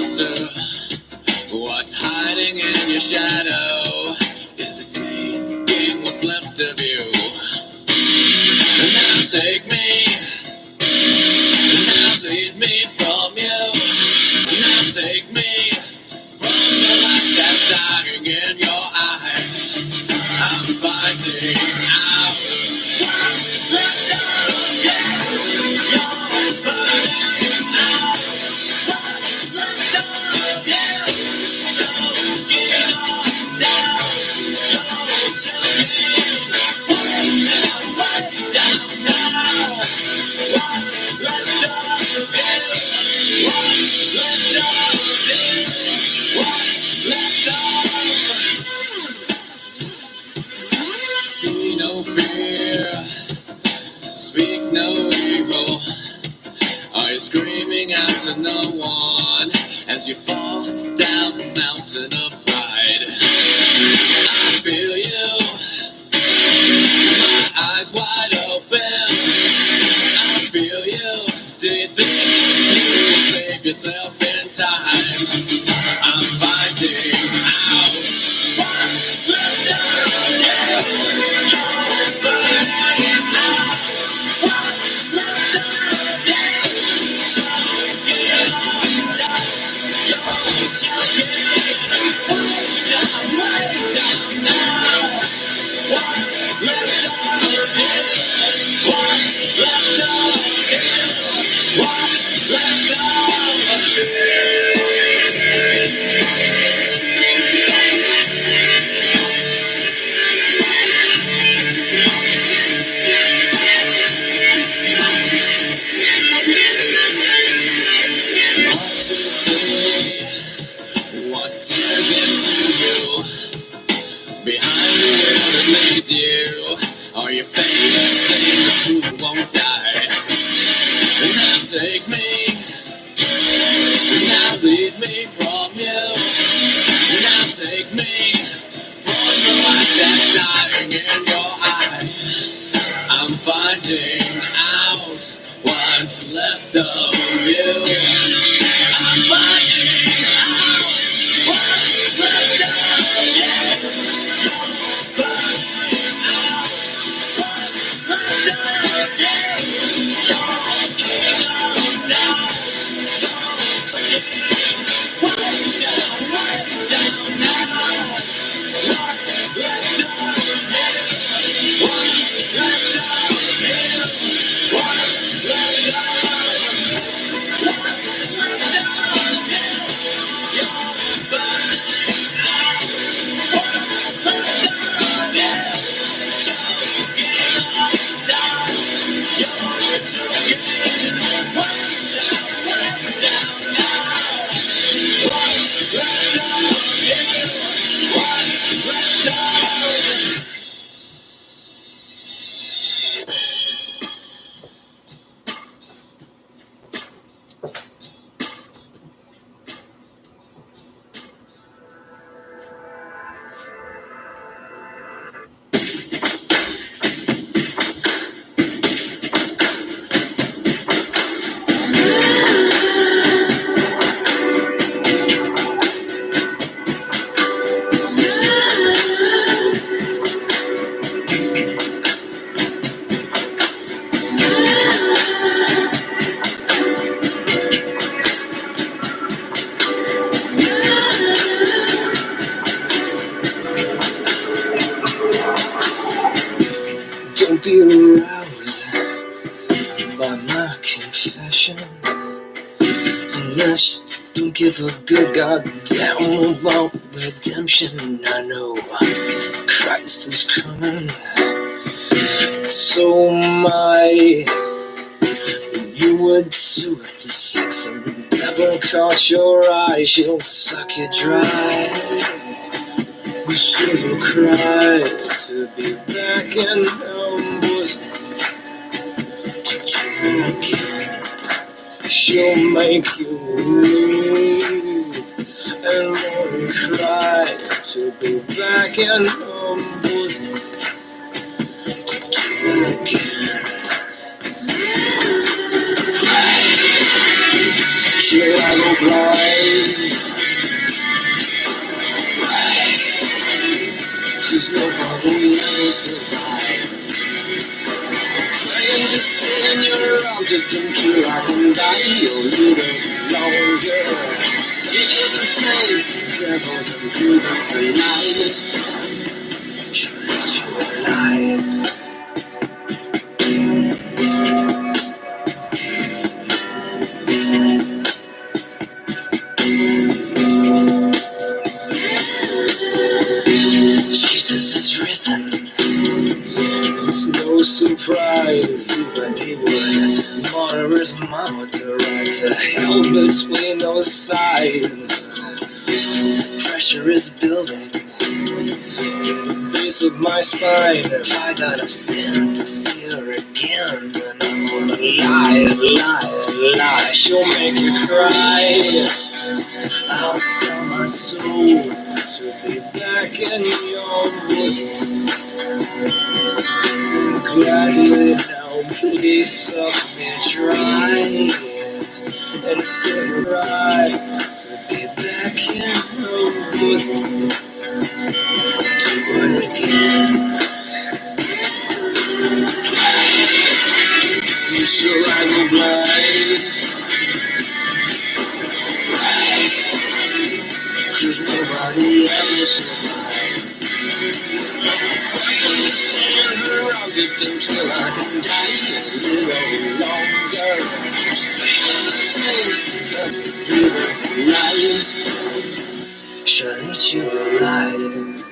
monster? What's hiding in your shadow? Is it taking what's left of you? And now take me, and now lead me from you. Now take me from the light that's dying in your eyes. I'm finding out what's left of you. You're burning out what's left of you. Choking on down, you're choking way down now. What's left of you? What's left of you? What's left of you? See no fear, speak no evil. Are you screaming out to no one as you fall down the mountain of pride? I feel you, my eyes wide open. I feel you. Do you think you can save yourself in time? I'm finding out what's left of you. You're burning out what's left of you. Choking on down, you're choking way down now. What's left of you? What's left of you? What's left of you? What to say? What tears into you? Behind the wheel that leads you, are you facing the truth won't die? And now take me, and now lead me from you. And now take me from the light that's dying in your eyes. I'm finding out what's left of you. I'm finding out what's left of you. You're burning out what's left of you. You're king of doubts. You're choking way down now. What's left of you? What's left of you? What's left of you? What's left of you? You're burning out what's left of you. Choking on down, you're choking way down now. What's left of you? What's left of you? Don't be aroused by my confession, unless you don't give a good goddamn about redemption. I know Christ is coming, so am I. You would too if the sex and devil caught your eye. She'll suck you dry. You sure will cry to be back in her bosom. To dream again, she'll make you weep and run and cry to be back in her bosom. To dream again. She'll go blind survives. Trying to stay in your arms, just don't you like and die a little longer. Saviors and saints, the devils and demons alive. Should let you alive. Jesus is risen. It's no surprise, even he would monitor his mama to ride to hell between those thighs. Pressure is building in the base of my spine. If I gotta sin to see her again, then I'm gonna lie. She'll make you cry. I'll sell my soul to be back in your bosom. Gladly now, please suck me dry and still right to be back in your bosom. Do it again. You shall ride me blind. Cause nobody ever survives. Stand her arms just until I can die a little longer. Saints and saints, the touch of heroes alive. Shall eat you alive.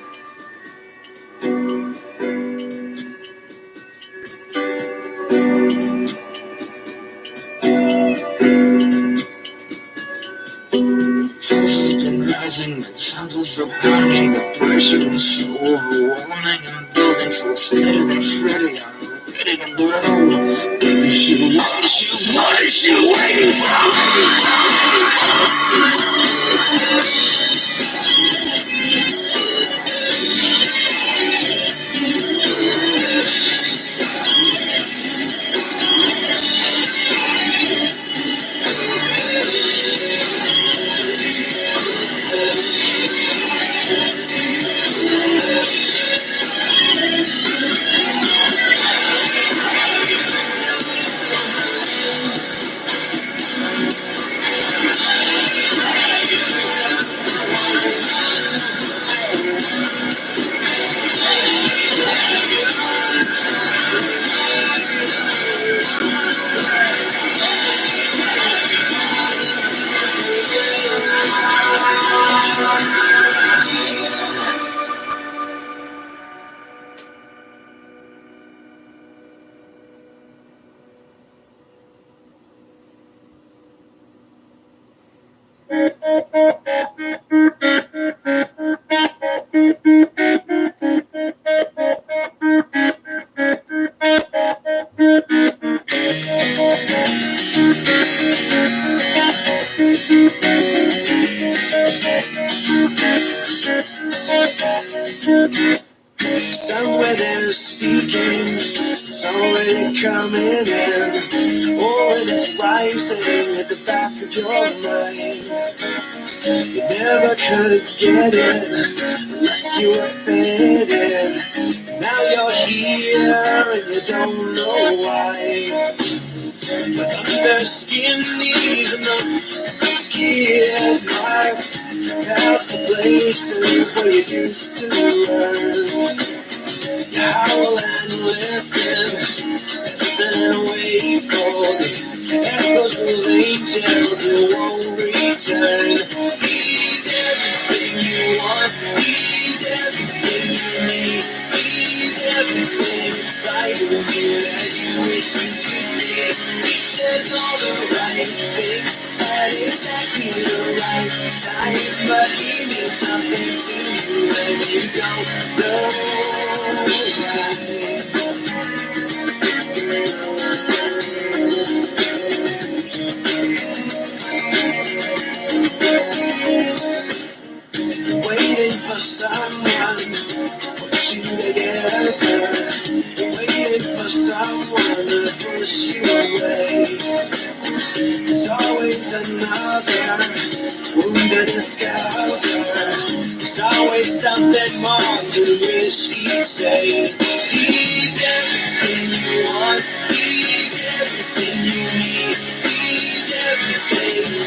Pulse has been rising, the temples are burning, the pressure is so overwhelming. I'm building so steady than Freddy, I'm ready to blow. Baby, what is she waiting for? Somewhere they're speaking, it's already coming in. Oh, and it's rising at the back of your mind. You never could get it unless you were fed in. Now you're here and you don't know why. But under skin knees and the skin marks past the places where you used to learn. You howl and listen and wait for the echoes of angels who won't return. He's everything you want, he's everything you need, he's everything inside of you that you wish you could be. He says all the right things at exactly the right time, but he means nothing to you when you don't know why. Waiting for someone to put you together, waiting for someone to push you away. There's always another wounded to discover. There's always something more to wish he'd say. He's everything you want. He's everything you need. He's everything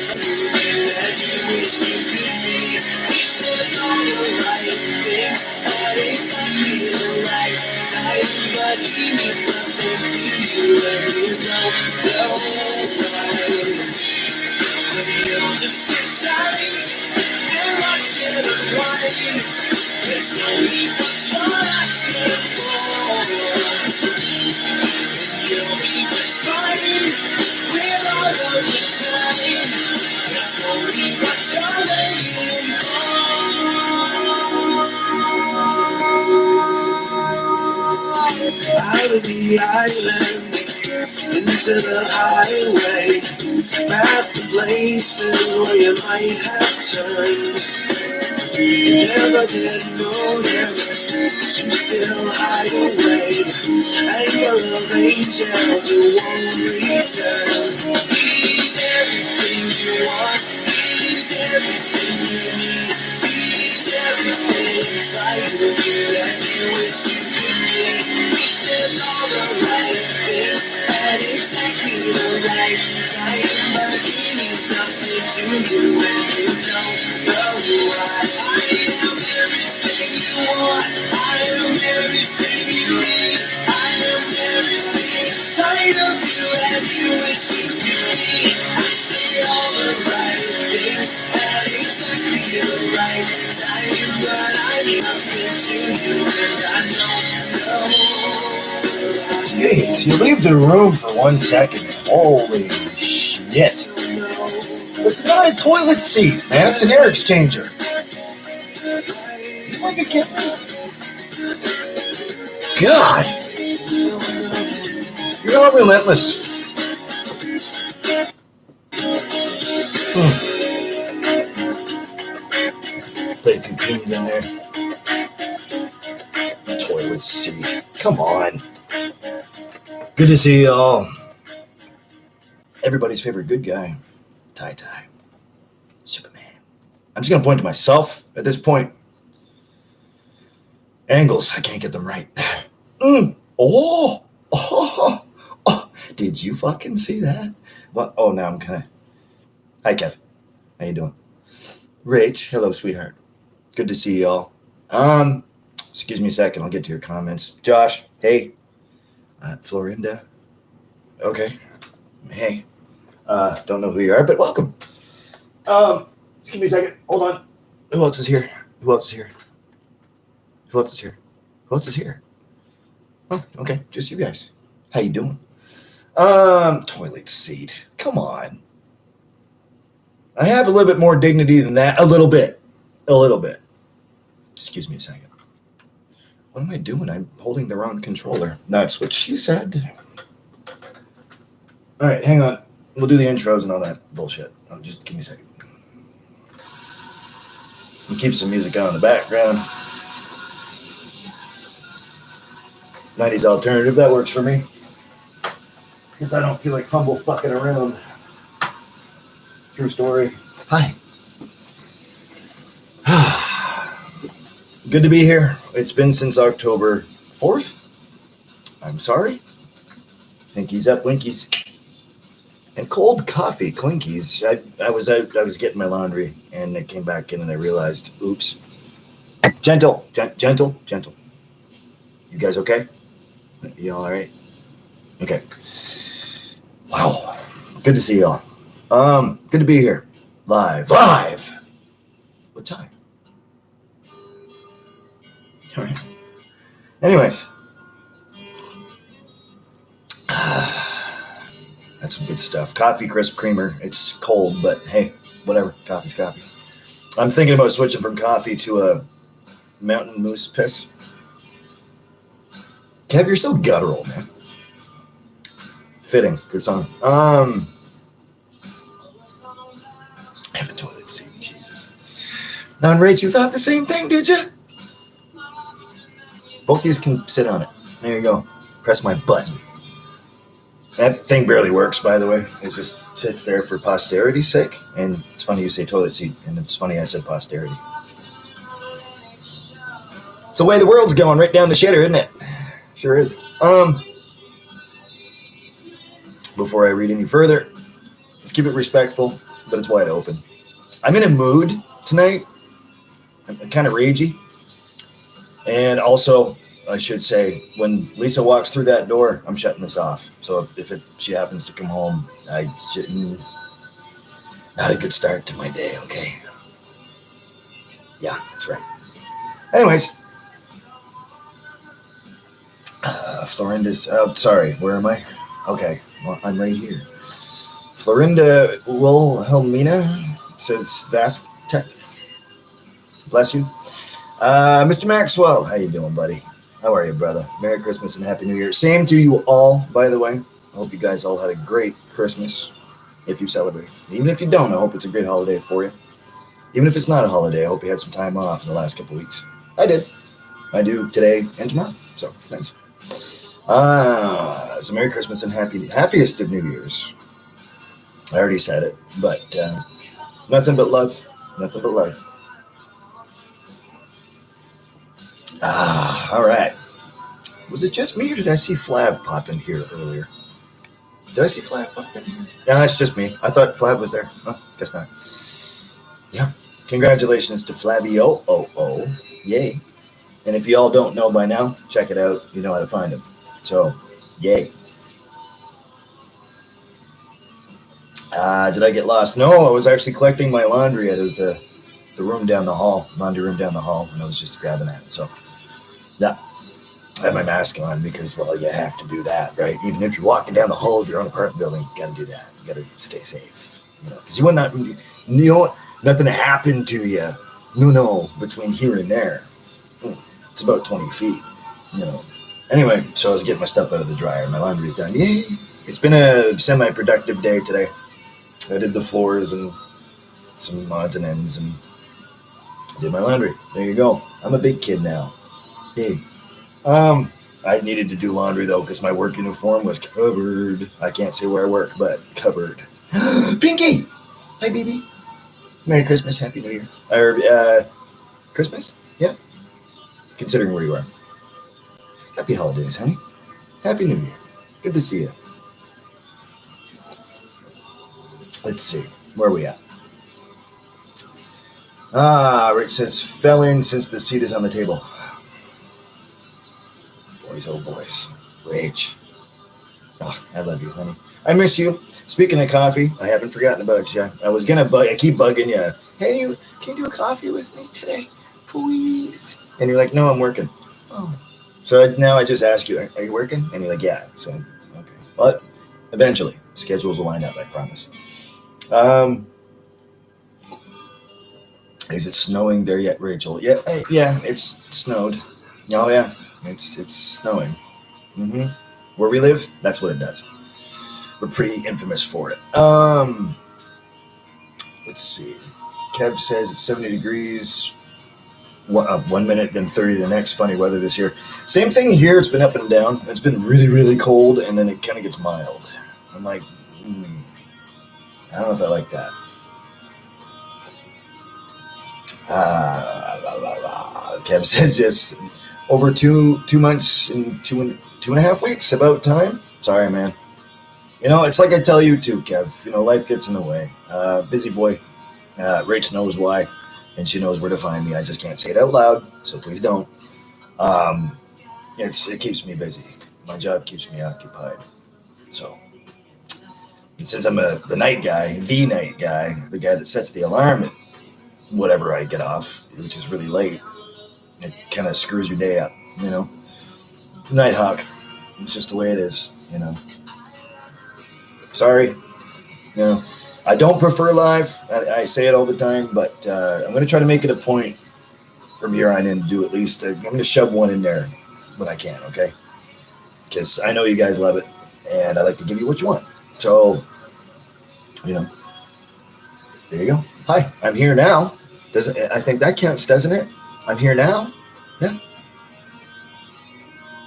that you wish you could be. He says all the right things at exactly the right time, but he means nothing to you and you don't know why. But you'll just sit tight and watch it unwind. It's only what you're asking for. You'll be just fine with all of the shine. It's only what you're waiting for. Out of the island, into the highway, past the places where you might have turned. You never did notice, but you still hide away. Anger of angels who won't return. He's everything you want. He's everything you need. He's everything inside of you that you wish you could be. He says all the right things at exactly the right time, but he means nothing to you and you don't know why. I am everything you want. I am everything you need. I am everything inside of you and you wish you could be. I say all the right things at exactly the right time, but I mean nothing to you and I don't know. Jeez, you leave the room for 1 second. Holy shit. It's not a toilet seat, man. It's an air exchanger. You fucking kidding me? God. You're all relentless. Play a few tunes in there. Toilet seat. Come on. Good to see y'all. Everybody's favorite good guy, Ty. Superman. I'm just going to point to myself at this point. Angles, I can't get them right. Oh. Did you fucking see that? What? Oh, now I'm kind of... Hi, Kev. How you doing? Rach, hello, sweetheart. Good to see y'all. Excuse me a second. I'll get to your comments. Josh, hey. Florinda. Okay. Hey. Don't know who you are, but welcome. Just give me a second. Hold on. Who else is here? Who else is here? Who else is here? Who else is here? Oh, okay. Just you guys. How you doing? Toilet seat. Come on. I have a little bit more dignity than that. A little bit. Excuse me a second. What am I doing? I'm holding the wrong controller. That's what she said. All right, hang on. We'll do the intros and all that bullshit. Just give me a second. And keep some music on in the background. 90s alternative, that works for me. Because I don't feel like fumble fucking around. True story. Hi. Good to be here. It's been since October 4th. I'm sorry. Pinkies up, Winkies. And cold coffee, Clinkies. I was getting my laundry, and I came back in and I realized, oops. Gentle. You guys okay? You all right? Okay. Wow. Good to see y'all. Good to be here. Live. What time? All right. Anyways. That's some good stuff. Coffee crisp creamer. It's cold, but hey, whatever. Coffee's coffee. I'm thinking about switching from coffee to a mountain moose piss. Kev, you're so guttural, man. Fitting. Good song. I have a toilet seat. Jesus. Now, Rach, you thought the same thing, did you? Both of these can sit on it. There you go. Press my button. That thing barely works, by the way. It's just sits there for posterity's sake. And it's funny you say toilet seat, and it's funny I said posterity. It's the way the world's going, right down the shitter, isn't it? Sure is. Before I read any further, let's keep it respectful, but it's wide open. I'm in a mood tonight. I'm kind of ragey. And also, I should say, when Lisa walks through that door, I'm shutting this off. So if she happens to come home, not a good start to my day, okay? Yeah, that's right. Anyways, Florinda's, sorry, where am I? Okay, well, I'm right here. Florinda Wilhelmina says Vast Tech. Bless you. Mr. Maxwell, how you doing, buddy? How are you, brother? Merry Christmas and Happy New Year. Same to you all, by the way. I hope you guys all had a great Christmas, if you celebrate. Even if you don't, I hope it's a great holiday for you. Even if it's not a holiday, I hope you had some time off in the last couple weeks. I did. I do today and tomorrow, so it's nice. So Merry Christmas and happiest of New Year's. I already said it, but nothing but love. Nothing but love. All right. Was it just me, or did I see Flav pop in here earlier? Did I see Flav pop in here? Yeah, it's just me. I thought Flav was there. Oh, guess not. Yeah. Congratulations to Flavio. Yay. And if you all don't know by now, check it out. You know how to find him. So, yay. Did I get lost? No, I was actually collecting my laundry out of the room down the hall, laundry room down the hall, and I was just grabbing that. So, yeah. I have my mask on because, well, you have to do that, right? Even if you're walking down the hall of your own apartment building, you got to do that. You got to stay safe, because you want not, nothing happened to you. No, between here and there, it's about 20 feet, Anyway, so I was getting my stuff out of the dryer. My laundry's done. Yay! It's been a semi-productive day today. I did the floors and some odds and ends and did my laundry. There you go. I'm a big kid now. Hey. I needed to do laundry, though, because my work uniform was covered. I can't say where I work, but covered. Pinky! Hi, baby. Merry Christmas, Happy New Year. Christmas? Yeah. Considering where you are. Happy holidays, honey. Happy New Year. Good to see you. Let's see. Where are we at? Rich says, fell in since the seat is on the table. Boys, oh boys. Rach. Oh, I love you, honey. I miss you. Speaking of coffee, I haven't forgotten about you. I keep bugging you. Hey, can you do a coffee with me today? Please. And you're like, no, I'm working. Oh. So now I just ask you, are you working? And you're like, yeah. So, okay. But eventually, schedules will line up, I promise. Is it snowing there yet, Rachel? Yeah, it's snowed. Oh, yeah. It's snowing. Mm-hmm. Where we live, that's what it does. We're pretty infamous for it. Let's see. Kev says it's 70 degrees. 1 minute, then 30 the next. Funny weather this year. Same thing here. It's been up and down. It's been really, really cold, and then it kind of gets mild. I'm like, I don't know if I like that. Kev says yes. Over two months and two and a half weeks. About time. Sorry, man. It's like I tell you too, Kev. Life gets in the way. Busy boy. Rach knows why, and she knows where to find me. I just can't say it out loud, so please don't. It keeps me busy. My job keeps me occupied. So, and since I'm the night guy, the guy that sets the alarm at whatever I get off, which is really late, it kind of screws your day up, Nighthawk. It's just the way it is, Sorry. I don't prefer live. I say it all the time, but I'm going to try to make it a point from here on in to do at least, I'm going to shove one in there when I can, okay? Because I know you guys love it, and I like to give you what you want. So, there you go. Hi, I'm here now. I think that counts, doesn't it? I'm here now? Yeah.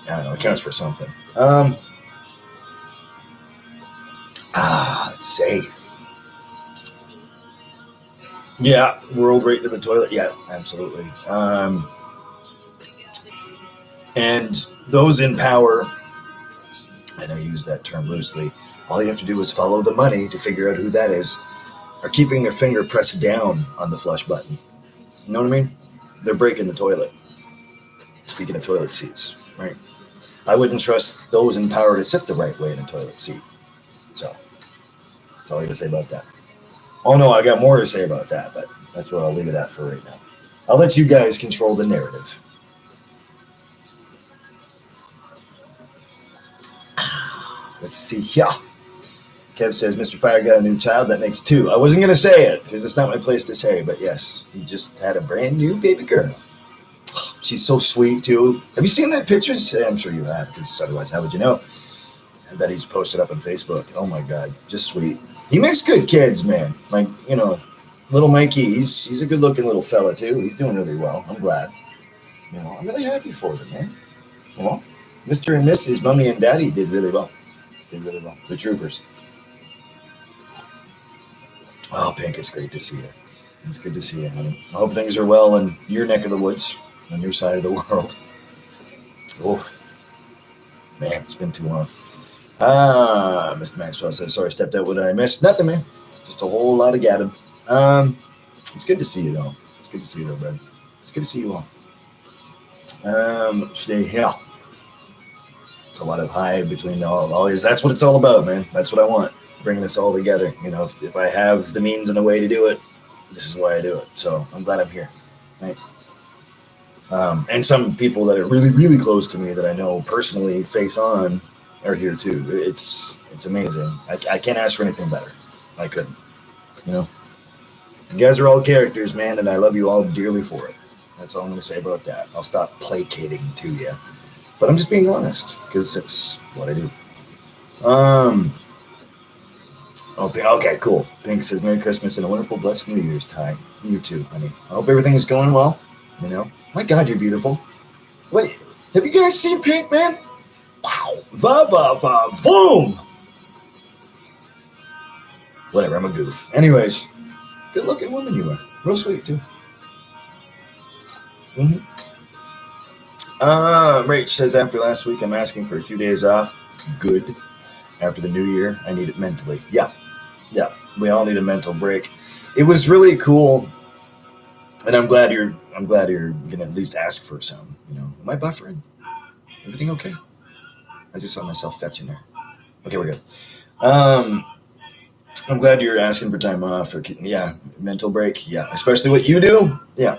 I don't know, it counts for something. Let's see. Yeah, rolled right to the toilet. Yeah, absolutely. And those in power, and I use that term loosely, all you have to do is follow the money to figure out who that is, are keeping their finger pressed down on the flush button. You know what I mean? They're breaking the toilet. Speaking of toilet seats, right? I wouldn't trust those in power to sit the right way in a toilet seat. So, that's all I got to say about that. Oh no, I got more to say about that, but that's what I'll leave it at for right now. I'll let you guys control the narrative. Let's see. Yeah. Kev says, Mr. Fire got a new child. That makes two. I wasn't going to say it because it's not my place to say, but yes, he just had a brand new baby girl. She's so sweet, too. Have you seen that picture? I'm sure you have, because otherwise, how would you know? That he's posted up on Facebook. Oh my God, just sweet. He makes good kids, man. Like, you know, little Mikey, he's a good looking little fella, too. He's doing really well. I'm glad. You know, I'm really happy for them, man. You know, Mr. and Mrs. Mummy and Daddy did really well. Did really well. The troopers. Oh, Pink, it's great to see you. It's good to see you, honey. I hope things are well in your neck of the woods, on your side of the world. Oh, man, it's been too long. Mr. Maxwell says, sorry, stepped out. What did I miss? Nothing, man. Just a whole lot of gabbing. It's good to see you, though. It's good to see you, though, Brad. It's good to see you all. Yeah. It's a lot of hive between all these. That's what it's all about, man. That's what I want. Bringing us all together. You know, if I have the means and the way to do it, this is why I do it. So I'm glad I'm here. Right? And some people that are really, really close to me that I know personally face on are here too. It's amazing. I can't ask for anything better. I couldn't. You know, you guys are all characters, man, and I love you all dearly for it. That's all I'm going to say about that. I'll stop placating to you, but I'm just being honest because it's what I do. Okay, cool. Pink says, Merry Christmas and a wonderful, blessed New Year's, Ty. You too, honey. I hope everything is going well. You know, my God, you're beautiful. Wait, have you guys seen Pink, man? Wow. Boom. Whatever, I'm a goof. Anyways, good looking woman you are. Real sweet, too. Mm-hmm. Rach says, after last week, I'm asking for a few days off. Good. After the new year, I need it mentally. Yeah. We all need a mental break. It was really cool, and I'm glad you're gonna at least ask for some. You know, am I buffering? Everything okay? I just saw myself fetching there. Okay, we're good. I'm glad you're asking for time off. Yeah, mental break. Yeah, especially what you do. Yeah,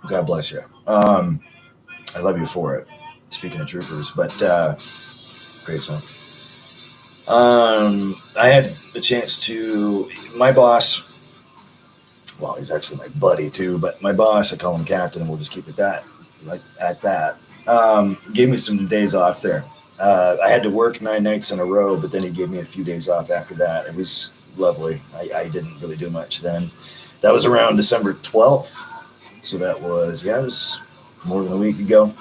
God bless you. I love you for it. Speaking of troopers, but great song. I had a chance to. My boss. Well, he's actually my buddy too, but my boss, I call him Captain, and we'll just keep it at that. Gave me some days off there. I had to work 9 nights in a row, but then he gave me a few days off after that. It was lovely. I didn't really do much then. That was around December 12th. So that was, it was more than a week ago.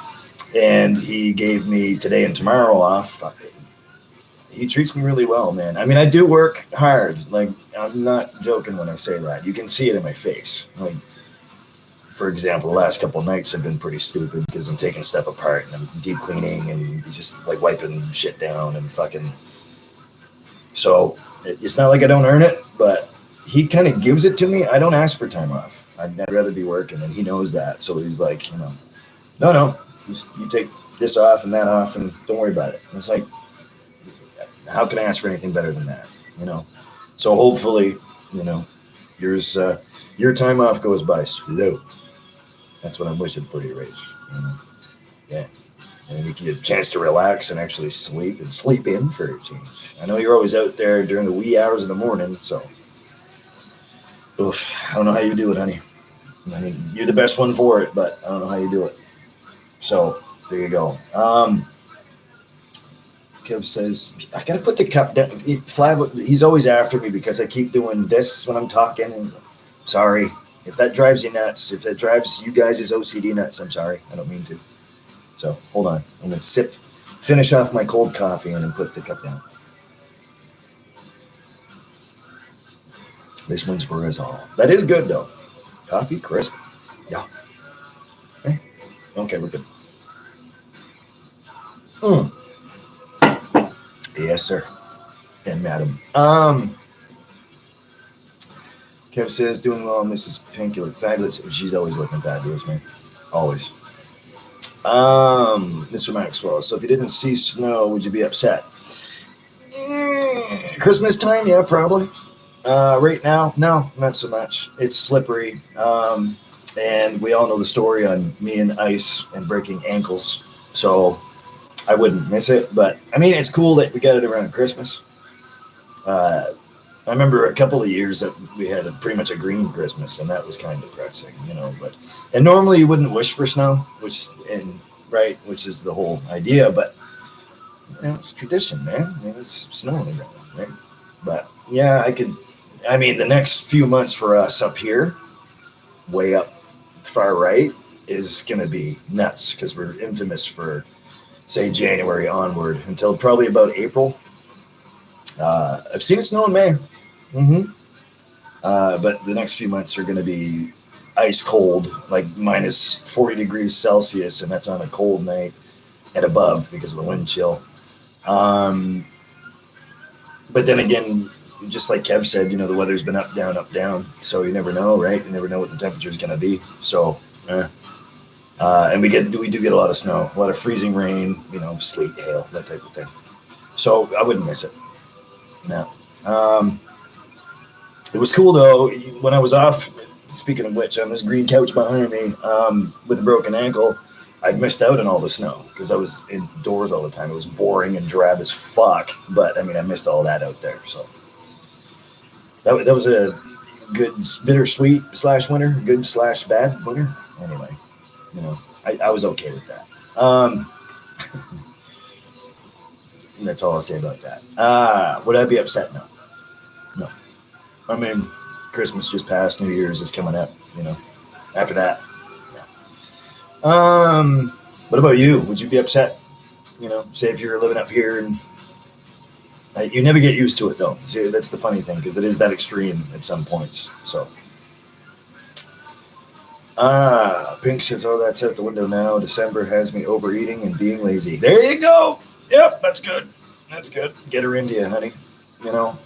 And he gave me today and tomorrow off. He treats me really well, man. I mean, I do work hard. Like, I'm not joking when I say that. You can see it in my face. Like, for example, the last couple of nights have been pretty stupid because I'm taking stuff apart and I'm deep cleaning and just like wiping shit down and fucking. So it's not like I don't earn it, but he kind of gives it to me. I don't ask for time off. I'd rather be working, and he knows that. So he's like, you know, no, you take this off and that off, and don't worry about it. And it's like, how can I ask for anything better than that? You know. So hopefully, you know, your time off goes by slow. That's what I'm wishing for you, Rach. You know? Yeah. And you get a chance to relax and actually sleep and sleep in for a change. I know you're always out there during the wee hours of the morning, so oof, I don't know how you do it, honey. I mean, you're the best one for it, but I don't know how you do it. So there you go. Kev says, I gotta put the cup down. Flav, he's always after me because I keep doing this when I'm talking. And sorry. If that drives you nuts, if that drives you guys' OCD nuts, I'm sorry. I don't mean to. So hold on. I'm going to finish off my cold coffee and then put the cup down. This one's for us all. That is good, though. Coffee crisp. Yeah. Okay, okay, we're good. Mm. Yes, sir. And madam. Kev says, doing well, Mrs. Pink. You look fabulous. She's always looking fabulous, man. Always. Mr. Maxwell. So if you didn't see snow, would you be upset? Christmas time, yeah, probably. Right now, no, not so much. It's slippery. And we all know the story on me and ice and breaking ankles. So I wouldn't miss it. But I mean, it's cool that we got it around Christmas. I remember a couple of years that we had pretty much a green Christmas, and that was kind of depressing, you know. But and normally you wouldn't wish for snow, which is the whole idea. But you know, it's tradition, man. You know, it's snowing around, right? But yeah, I could. I mean, the next few months for us up here, way up far right, is going to be nuts because we're infamous for, say, January onward until probably about April. I've seen it snow in May. Mm-hmm. But the next few months are going to be ice cold, like minus 40 degrees Celsius, and that's on a cold night and above because of the wind chill. But then again, just like Kev said, you know, the weather's been up, down. So you never know, right? You never know what the temperature is going to be. So, and we do get a lot of snow, a lot of freezing rain, you know, sleet, hail, that type of thing. So I wouldn't miss it. No. It was cool though when I was off. Speaking of which, on this green couch behind me, with a broken ankle, I'd missed out on all the snow because I was indoors all the time. It was boring and drab as fuck, but I mean, I missed all that out there. So that was a good bittersweet / winter, good / bad winter. Anyway, you know, I was okay with that. That's all I'll say about that. Would I be upset? No. No. I mean, Christmas just passed. New Year's is coming up. You know, after that. Yeah. What about you? Would you be upset? You know, say if you're living up here and you never get used to it though. See, that's the funny thing because it is that extreme at some points. So. Pink says, "Oh, that's out the window now. December has me overeating and being lazy." There you go. Yep, that's good. That's good. Get her into you, honey. You know.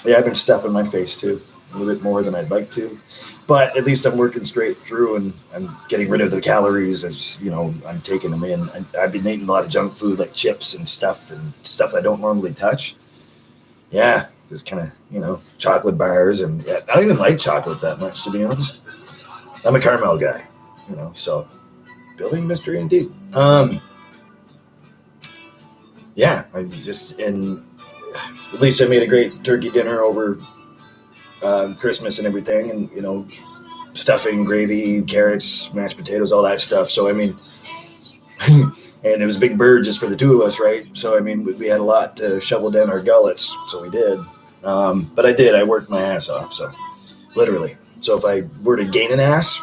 Yeah, I've been stuffing my face too, a little bit more than I'd like to, but at least I'm working straight through and I'm getting rid of the calories as you know I'm taking them in. I've been eating a lot of junk food like chips and stuff I don't normally touch. Yeah, just kind of you know chocolate bars and yeah, I don't even like chocolate that much to be honest. I'm a caramel guy, you know. So building mystery indeed. Yeah, I just and at least I made a great turkey dinner over Christmas and everything, and you know, stuffing, gravy, carrots, mashed potatoes, all that stuff. So I mean, and it was a big bird just for the two of us, right? So I mean, we had a lot to shovel down our gullets, so we did. But I worked my ass off, so literally. So if I were to gain an ass,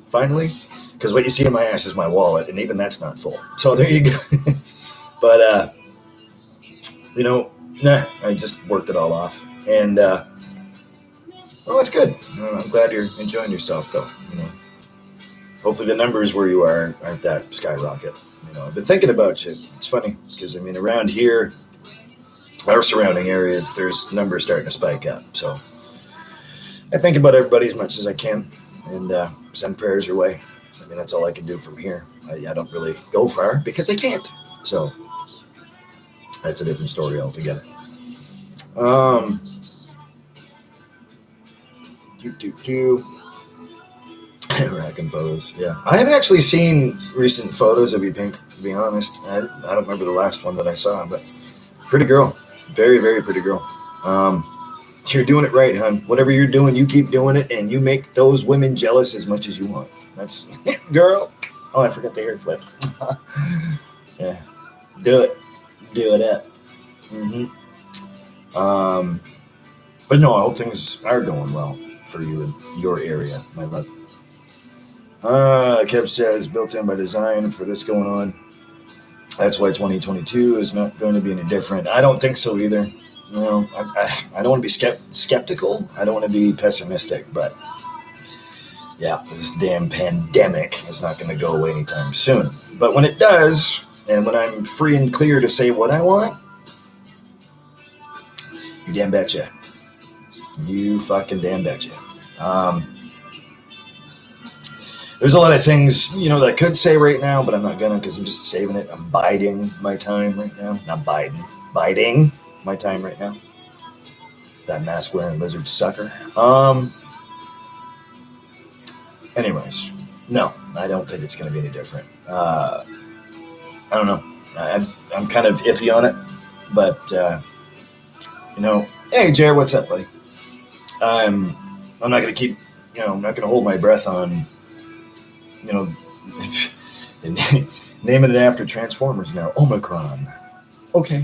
finally, because what you see in my ass is my wallet, and even that's not full. So there you go. But you know, nah, I just worked it all off, and well, that's good. I'm glad you're enjoying yourself, though. You know, hopefully the numbers where you are aren't that skyrocket. You know, I've been thinking about you. It's funny because I mean, around here, our surrounding areas, there's numbers starting to spike up. So I think about everybody as much as I can and send prayers your way. I mean, that's all I can do from here. I don't really go far because I can't. So that's a different story altogether. Um, Racking photos, yeah. I haven't actually seen recent photos of you, Pink, to be honest. I don't remember the last one that I saw, but pretty girl. Very, very pretty girl. You're doing it right, hon. Whatever you're doing, you keep doing it, and you make those women jealous as much as you want. That's girl. Oh, I forgot the hair flip. Yeah. Do it. Do it up. But no, I hope things are going well for you in your area, my love. Kev says, built in by design for this going on. That's why 2022 is not going to be any different. I don't think so either. You know, I don't want to be skeptical. I don't want to be pessimistic, but Yeah, this damn pandemic is not going to go away anytime soon. But when it does, and when I'm free and clear to say what I want, you damn betcha. You fucking damn betcha. There's a lot of things, that I could say right now, but I'm not gonna because I'm just saving it. I'm biding my time right now. Not Biden. Biding my time right now. That mask wearing lizard sucker. Anyways, no, I don't think it's gonna be any different. I don't know. I'm kind of iffy on it, but hey Jared, what's up, buddy? I'm not gonna keep, I'm not gonna hold my breath on, naming it after Transformers now. Omicron. Okay,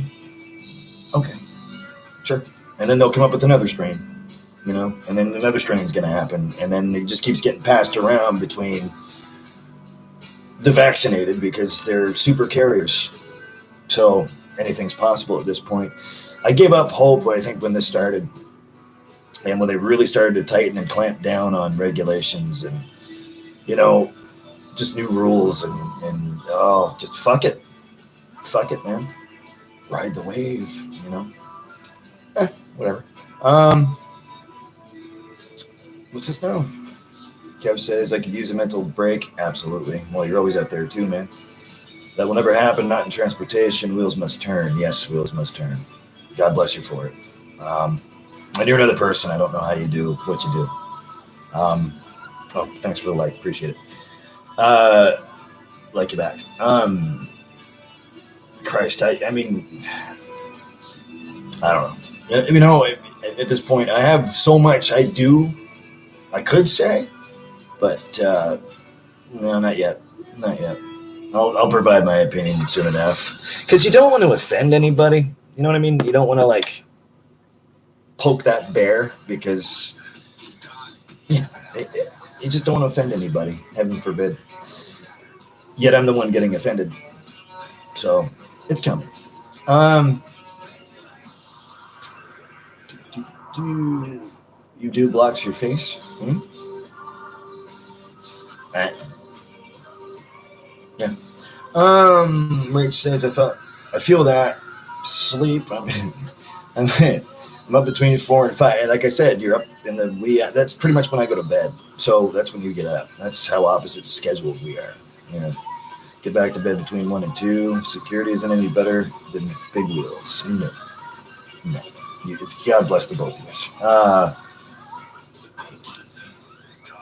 sure. And then they'll come up with another strain, and then another strain's gonna happen, and then it just keeps getting passed around between the vaccinated because they're super carriers. So anything's possible at this point. I gave up hope, I think, when this started. And when they really started to tighten and clamp down on regulations and, just new rules and just fuck it. Fuck it, man. Ride the wave, whatever. What's this now? Kev says I could use a mental break. Absolutely. Well, you're always out there too, man. That will never happen, not in transportation. Wheels must turn. Yes, wheels must turn. God bless you for it. And you're another person. I don't know how you do what you do. Thanks for the like. Appreciate it. Like you back. Christ, I mean, I don't know. At this point, I have so much I could say, but no, not yet. Not yet. I'll provide my opinion soon enough. Because you don't want to offend anybody. You know what I mean? You don't want to, poke that bear because, you just don't want to offend anybody. Heaven forbid. Yet I'm the one getting offended. So, it's coming. You do blocks your face? Yeah. Rich says I feel that sleep. I'm up between 4 and 5. And like I said, you're up in the wee. That's pretty much when I go to bed. So that's when you get up. That's how opposite scheduled we are. Get back to bed between 1 and 2. Security isn't any better than big wheels. No. God bless the both of us.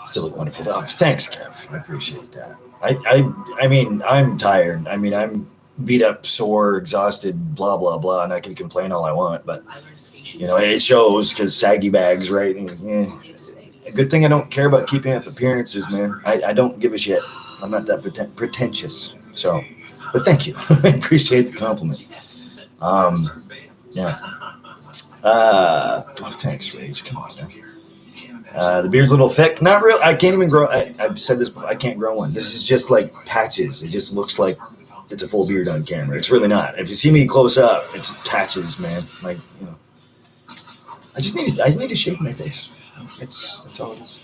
Still look wonderful dog. Thanks, Kev. I appreciate that. I mean, I'm tired. I mean, I'm beat up, sore, exhausted, blah, blah, blah, and I can complain all I want, but, it shows because saggy bags, right? And, a good thing I don't care about keeping up appearances, man. I don't give a shit. I'm not that pretentious. So, but thank you. I appreciate the compliment. Yeah. Thanks, Rage. Come on, man. The beard's a little thick. Not real. I can't even grow. I've said this before. I can't grow one. This is just like patches. It just looks like it's a full beard on camera. It's really not. If you see me close up, it's patches, man. I need to shave my face. That's all it is.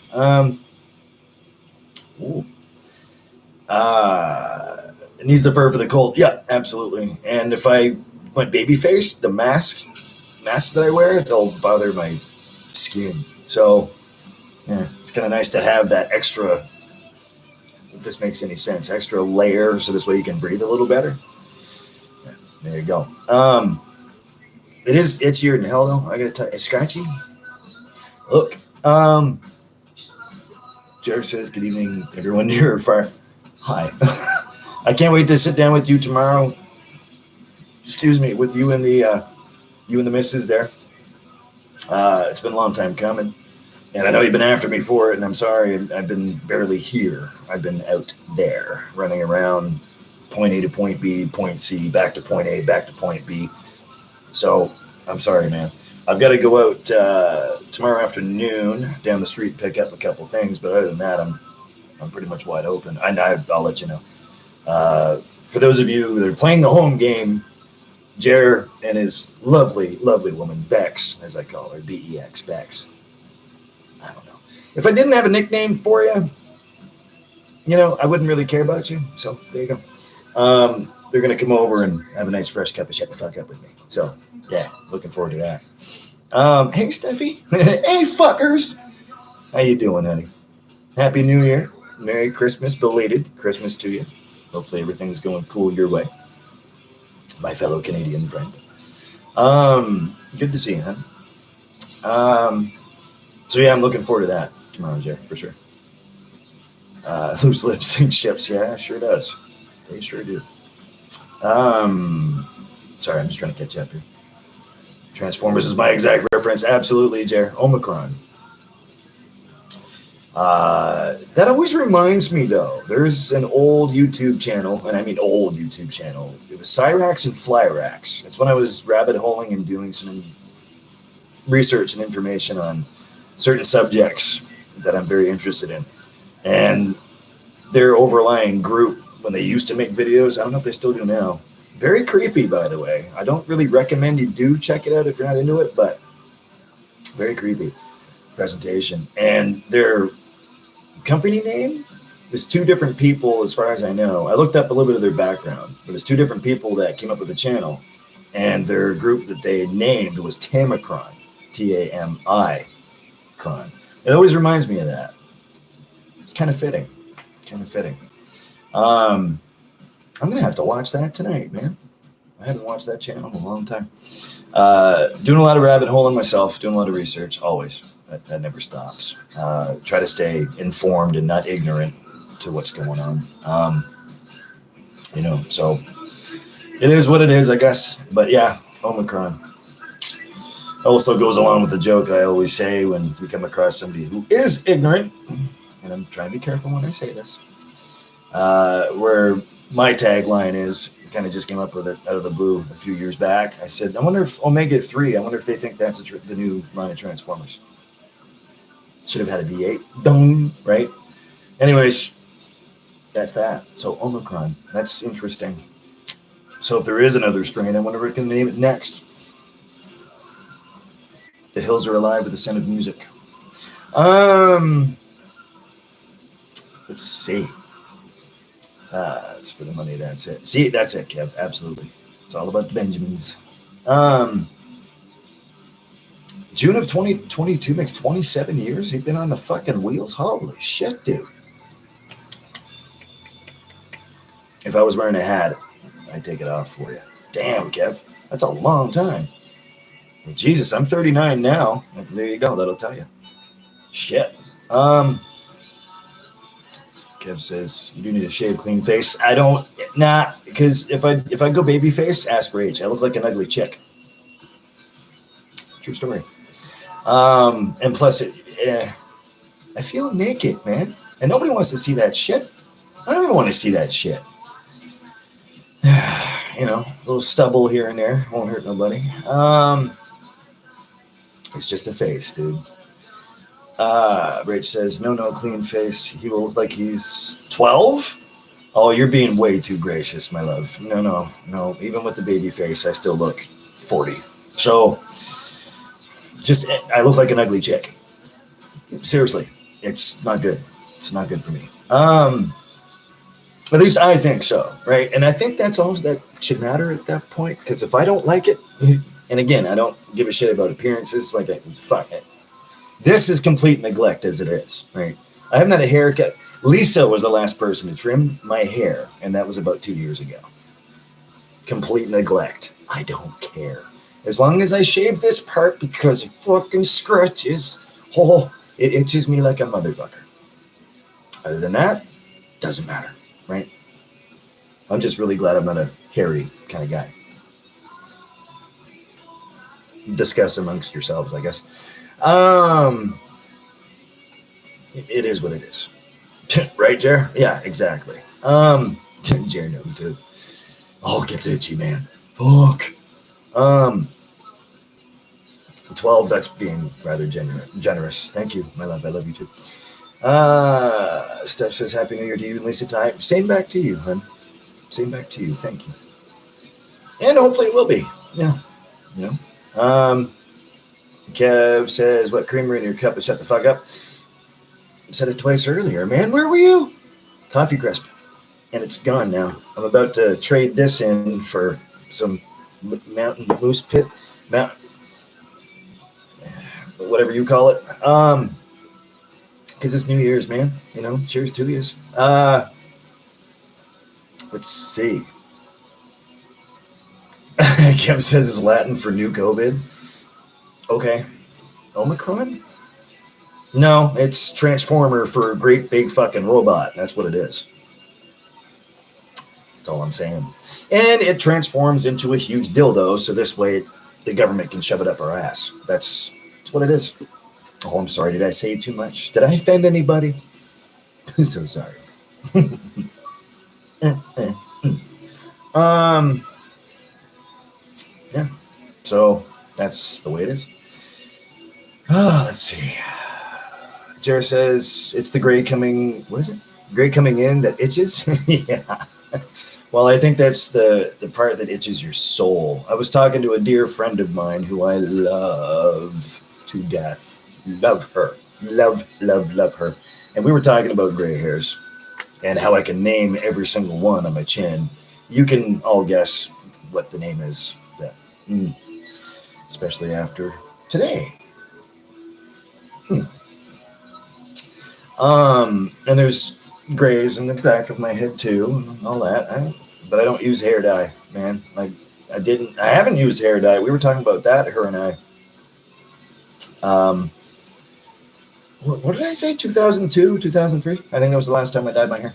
It needs the fur for the cold. Yeah, absolutely. And if I went baby face, the masks that I wear, they'll bother my skin. So, yeah, it's kind of nice to have that extra, if this makes any sense, extra layer so this way you can breathe a little better. Yeah, there you go. It is itchier than hell though. I gotta tell you, it's scratchy. Look. Jared says, good evening, everyone near fire. Hi. I can't wait to sit down with you tomorrow. Excuse me, with you and the missus there. It's been a long time coming. And I know you've been after me for it, and I'm sorry. I've been barely here. I've been out there, running around point A to point B, point C, back to point A, back to point B. So I'm sorry, man. I've got to go out tomorrow afternoon down the street, pick up a couple things. But other than that, I'm pretty much wide open. I'll let you know. For those of you that are playing the home game, Jer and his lovely, lovely woman, Bex, as I call her, Bex, Bex. I don't know. If I didn't have a nickname for you, you know, I wouldn't really care about you. So there you go. They're going to come over and have a nice fresh cup of shut the fuck up with me. So yeah, looking forward to that. Hey, Steffi. Hey, fuckers. How you doing, honey? Happy New Year. Merry Christmas. Belated Christmas to you. Hopefully everything's going cool your way. My fellow Canadian friend. Good to see you, huh? So yeah, I'm looking forward to that tomorrow, Jeff, for sure. Loose lips sink ships. Yeah, sure does. They sure do. Sorry, I'm just trying to catch up here. Transformers is my exact reference. Absolutely, Jer. Omicron. That always reminds me, though. There's an old YouTube channel, and I mean old YouTube channel. It was Cyrax and Flyrax. It's when I was rabbit holing and doing some research and information on certain subjects that I'm very interested in. And their overlying group, when they used to make videos, I don't know if they still do now. Very creepy, by the way. I don't really recommend you do check it out if you're not into it, but very creepy presentation. And their company name was two different people, as far as I know. I looked up a little bit of their background. It was two different people that came up with the channel, and their group that they named was Tamicron, T-A-M-I-Cron. It always reminds me of that. It's kind of fitting. I'm gonna have to watch that tonight, man. I haven't watched that channel in a long time. Doing a lot of rabbit holing myself, doing a lot of research, always. That never stops. Try to stay informed and not ignorant to what's going on. You know, so it is what it is, I guess. But yeah, Omicron also goes along with the joke I always say when we come across somebody who is ignorant, and I'm trying to be careful when I say this, where my tagline is, kind of just came up with it out of the blue a few years back. I said, I wonder if Omega-3, I wonder if they think that's the new line of Transformers. Should have had a V8. Dong, right? Anyways, that's that. So Omicron, that's interesting. So if there is another strain, I wonder what we can name it next. The hills are alive with the sound of music. Let's see. It's for the money, that's it. See, that's it, Kev, absolutely. It's all about the Benjamins. June of 2022 makes 27 years. He's been on the fucking wheels. Holy shit, dude. If I was wearing a hat, I'd take it off for you. Damn, Kev. That's a long time. Well, Jesus, I'm 39 now. There you go. That'll tell you. Shit. Kev says, you do need a shaved clean face. I don't, because if I go baby face, ask Rach. I look like an ugly chick. True story. And plus, I feel naked, man. And nobody wants to see that shit. I don't even want to see that shit. You know, a little stubble here and there. Won't hurt nobody. It's just a face, dude. Rach says, no, clean face. He will look like he's 12? Oh, you're being way too gracious, my love. No. Even with the baby face, I still look 40. So, I look like an ugly chick. Seriously, it's not good. It's not good for me. At least I think so, right? And I think that's all that should matter at that point, because if I don't like it, and again, I don't give a shit about appearances, like, fuck it. This is complete neglect as it is, right? I haven't had a haircut. Lisa was the last person to trim my hair, and that was about 2 years ago. Complete neglect. I don't care. As long as I shave this part because it fucking scratches, it itches me like a motherfucker. Other than that, doesn't matter, right? I'm just really glad I'm not a hairy kind of guy. Discuss amongst yourselves, I guess. It is what it is. Right, Jer? Yeah, exactly. Jer knows too. Oh, it gets itchy, man. Fuck. 12, that's being rather generous. Thank you, my love. I love you too. Steph says, Happy New Year to you and Lisa Ty. Same back to you, hun. Same back to you. Thank you. And hopefully it will be. Yeah. You know? Kev says, what creamer in your cup is shut the fuck up? said it twice earlier. Man, where were you? Coffee crisp. And it's gone now. I'm about to trade this in for some mountain moose pit, whatever you call it. Because it's New Year's, man. You know, cheers to you. Let's see. Kev says it's Latin for new COVID. Okay. Omicron? No, it's Transformer for great big fucking robot. That's what it is. That's all I'm saying. And it transforms into a huge dildo, so this way the government can shove it up our ass. That's what it is. Oh, I'm sorry. Did I say too much? Did I offend anybody? I'm so sorry. Yeah. So that's the way it is. Let's see. Jer says it's the gray coming. What is it? Gray coming in that itches. Yeah. Well, I think that's the part that itches your soul. I was talking to a dear friend of mine who I love to death. Love her. Love her. And we were talking about gray hairs and how I can name every single one on my chin. You can all guess what the name is. Especially after today. And there's grays in the back of my head too, and all that. But I don't use hair dye, man. I haven't used hair dye. We were talking about that, her and I. What did I say? 2002, 2003? I think that was the last time I dyed my hair.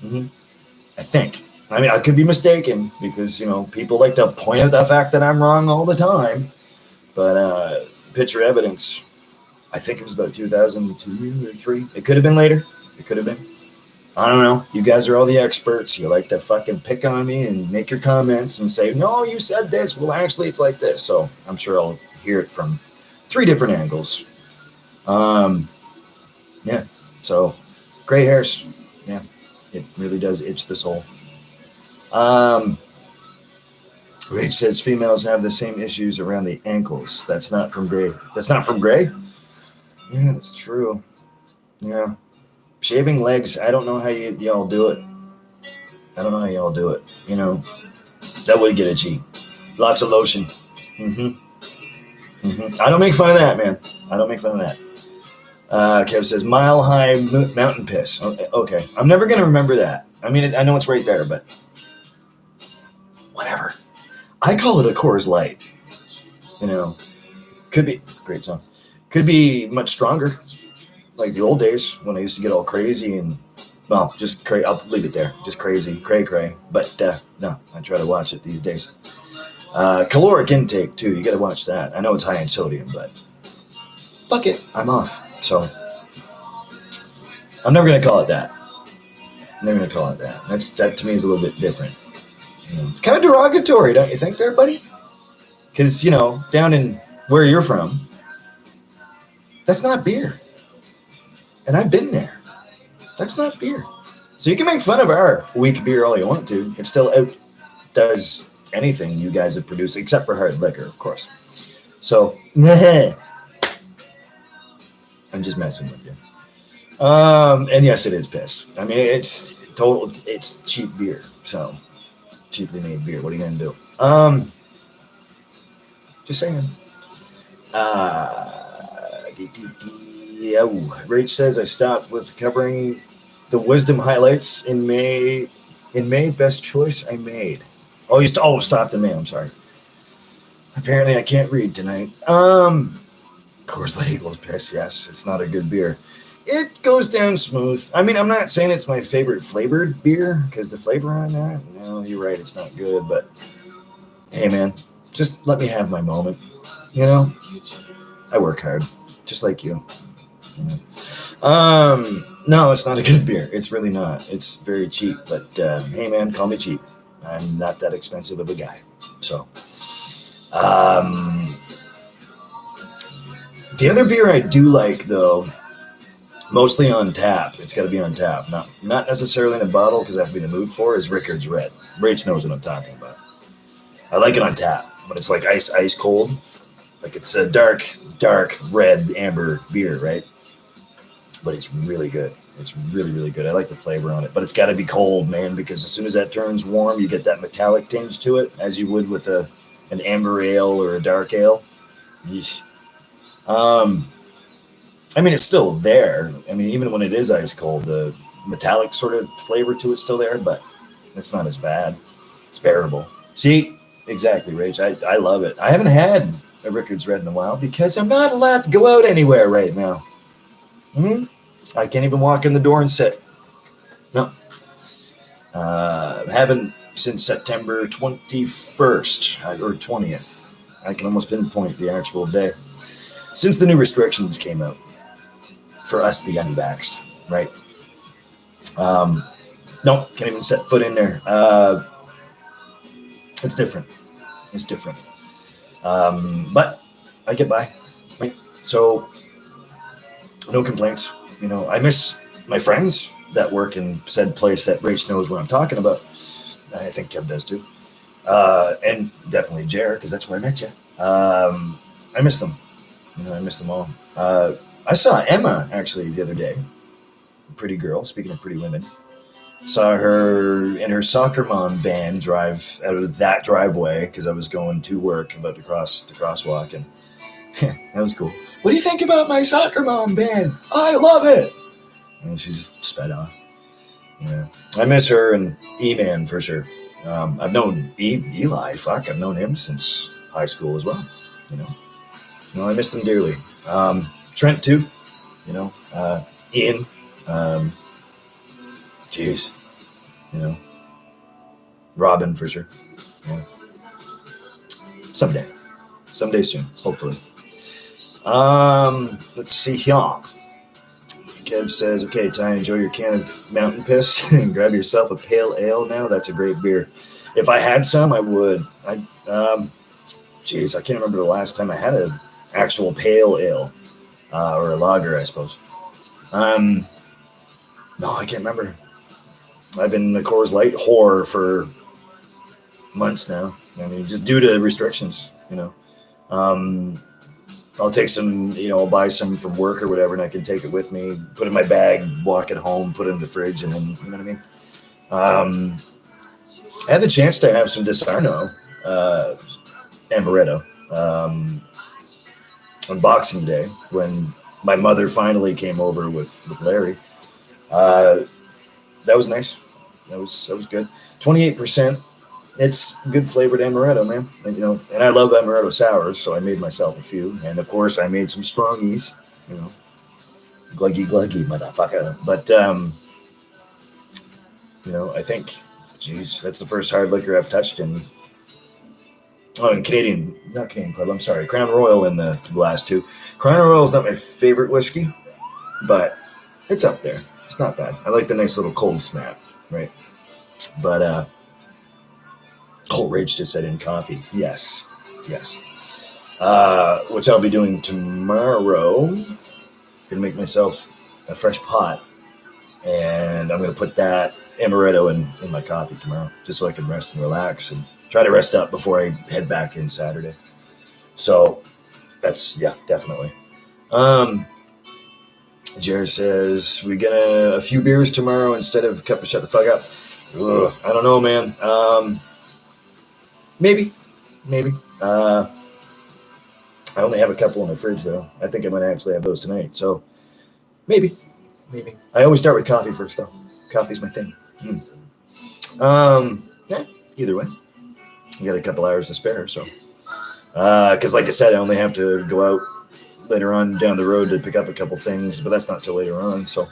I think. I mean, I could be mistaken because, you know, people like to point out the fact that I'm wrong all the time. But picture evidence, I think it was about 2002 or 3. It could have been later. It could have been. I don't know. You guys are all the experts. You like to fucking pick on me and make your comments and say, no, you said this. Well, actually, it's like this. So I'm sure I'll hear it from 3 different angles. Yeah. So gray hairs. Yeah. It really does itch the soul. Rach says females have the same issues around the ankles. That's not from gray. That's not from gray? Yeah, that's true. Yeah. Shaving legs, I don't know how y'all do it. I don't know how y'all do it. You know, that would get itchy. Lots of lotion. I don't make fun of that, man. I don't make fun of that. Kev says, mile high mountain piss. Okay. I'm never going to remember that. I mean, I know it's right there, but whatever. I call it a Coors Light. You know, could be, great song. Could be much stronger. Like the old days when I used to get all crazy and, well, just crazy. I'll leave it there. Just crazy, cray. But no, I try to watch it these days. Caloric intake, too. You got to watch that. I know it's high in sodium, but fuck it. I'm off. So I'm never going to call it that. That to me is a little bit different. You know, it's kind of derogatory, don't you think there, buddy? Because, you know, down in where you're from, that's not beer. And I've been there. That's not beer. So you can make fun of our weak beer all you want to. It still outdoes anything you guys have produced, except for hard liquor, of course. So, I'm just messing with you. And yes, it is piss. I mean, it's cheap beer. So, cheaply made beer. What are you going to do? Just saying. Rach says I stopped with covering the wisdom highlights in May. Best choice I made. Oh, stopped in May. I'm sorry. Apparently, I can't read tonight. Coors Light equals piss. Yes, it's not a good beer. It goes down smooth. I mean, I'm not saying it's my favorite flavored beer because the flavor on that. No, you're right. It's not good. But hey, man, just let me have my moment. You know, I work hard, just like you. No, it's not a good beer. It's really not. It's very cheap. But hey, man, call me cheap. I'm not that expensive of a guy. So, the other beer I do like, though, mostly on tap. It's got to be on tap, not necessarily in a bottle because I have to be in the mood for. Is Rickard's Red. Rach knows what I'm talking about. I like it on tap, but it's like ice cold. Like it's a dark red amber beer, right? but it's really good. It's really, really good. I like the flavor on it, but it's got to be cold, man, because as soon as that turns warm, you get that metallic tinge to it, as you would with an amber ale or a dark ale. Yeesh. I mean, it's still there. I mean, even when it is ice cold, the metallic sort of flavor to it's still there, but it's not as bad. It's bearable. See, exactly, Rach. I love it. I haven't had a Rickard's Red in a while because I'm not allowed to go out anywhere right now. I can't even walk in the door and sit. No. Haven't since September 21st or 20th. I can almost pinpoint the actual day. Since the new restrictions came out for us, the unvaxxed, right? No, can't even set foot in there. It's different. It's different. But I get by. Right? So, no complaints. You know, I miss my friends that work in said place that Rach knows what I'm talking about. I think Kev does too. And definitely Jer, because that's where I met you. I miss them. You know, I miss them all. I saw Emma actually the other day. Pretty girl, speaking of pretty women. Saw her in her soccer mom van drive out of that driveway because I was going to work, about to cross the crosswalk, and that was cool. What do you think about my soccer mom van? I love it! And she just sped off. Yeah, I miss her and E-Man for sure. I've known Eli. Fuck, I've known him since high school as well. You know, I miss them dearly. Trent too. You know, Ian. Jeez. You know, Robin for sure. Yeah. Someday soon, hopefully. Let's see here. Kev says, okay, Ty, enjoy your can of mountain piss and grab yourself a pale ale now. That's a great beer. If I had some, I would. Geez, I can't remember the last time I had an actual pale ale or a lager, I suppose. No, I can't remember. I've been a Coors Light whore for months now. I mean, just due to restrictions, you know. I'll take some, you know, I'll buy some from work or whatever, and I can take it with me, put it in my bag, walk it home, put it in the fridge, and then, you know what I mean? I had the chance to have some Disarno Amaretto on Boxing Day when my mother finally came over with Larry. That was nice. That was good. 28%. It's good flavored amaretto, man. And, you know, and I love amaretto sours, so I made myself a few. And of course, I made some strongies. You know, gluggy, motherfucker. But you know, I think, geez, that's the first hard liquor I've touched in. Oh, in not Canadian Club. I'm sorry, Crown Royal in the glass too. Crown Royal is not my favorite whiskey, but it's up there. It's not bad. I like the nice little cold snap, right? But Rage just said in coffee. Yes. Which I'll be doing tomorrow. Gonna make myself a fresh pot, and I'm gonna put that amaretto in my coffee tomorrow, just so I can rest and relax and try to rest up before I head back in Saturday. So that's, yeah, definitely. Jared says, we get a few beers tomorrow instead of cup of shut the fuck up. Ugh, I don't know, man. Maybe. I only have a couple in the fridge, though. I think I might actually have those tonight. So maybe. I always start with coffee first, though. Coffee's my thing. Yeah, either way. I got a couple hours to spare, so. Because like I said, I only have to go out later on down the road to pick up a couple things, but that's not till later on, so.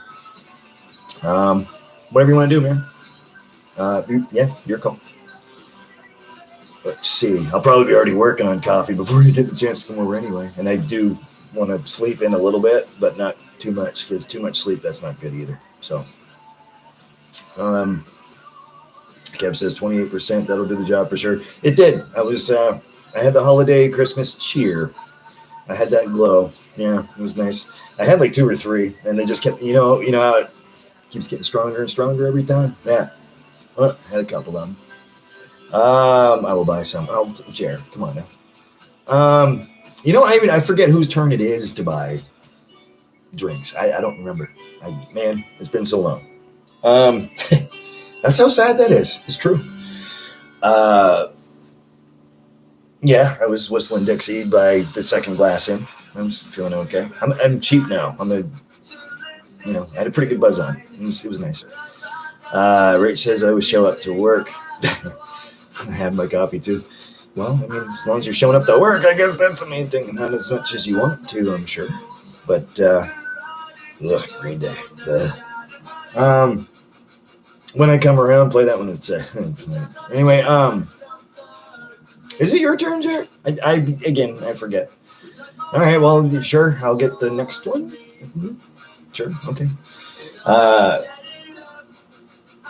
Whatever you want to do, man. Yeah, your call. Let's see. I'll probably be already working on coffee before you get the chance to come over anyway. And I do want to sleep in a little bit, but not too much, because too much sleep, that's not good either. So, Kev says 28%. That'll do the job for sure. It did. I had the holiday Christmas cheer. I had that glow. Yeah, it was nice. I had like 2 or 3, and they just kept, you know how it keeps getting stronger and stronger every time. Yeah. Well, I had a couple of them. I will buy some. Oh, Jared, come on now. I forget whose turn it is to buy drinks. I don't remember. Man, it's been so long. That's how sad that is. It's true. Yeah, I was whistling Dixie by the second glass in. I'm feeling okay. I'm cheap now. I had a pretty good buzz on. It was nice. Rach says I always show up to work. I had my coffee too. Well, I mean, as long as you're showing up to work, I guess that's the main thing. Not as much as you want to, I'm sure. But, Green Day. When I come around, play that one. Anyway, is it your turn, Jared? I forget. All right, well, sure, I'll get the next one. Mm-hmm. Sure, okay.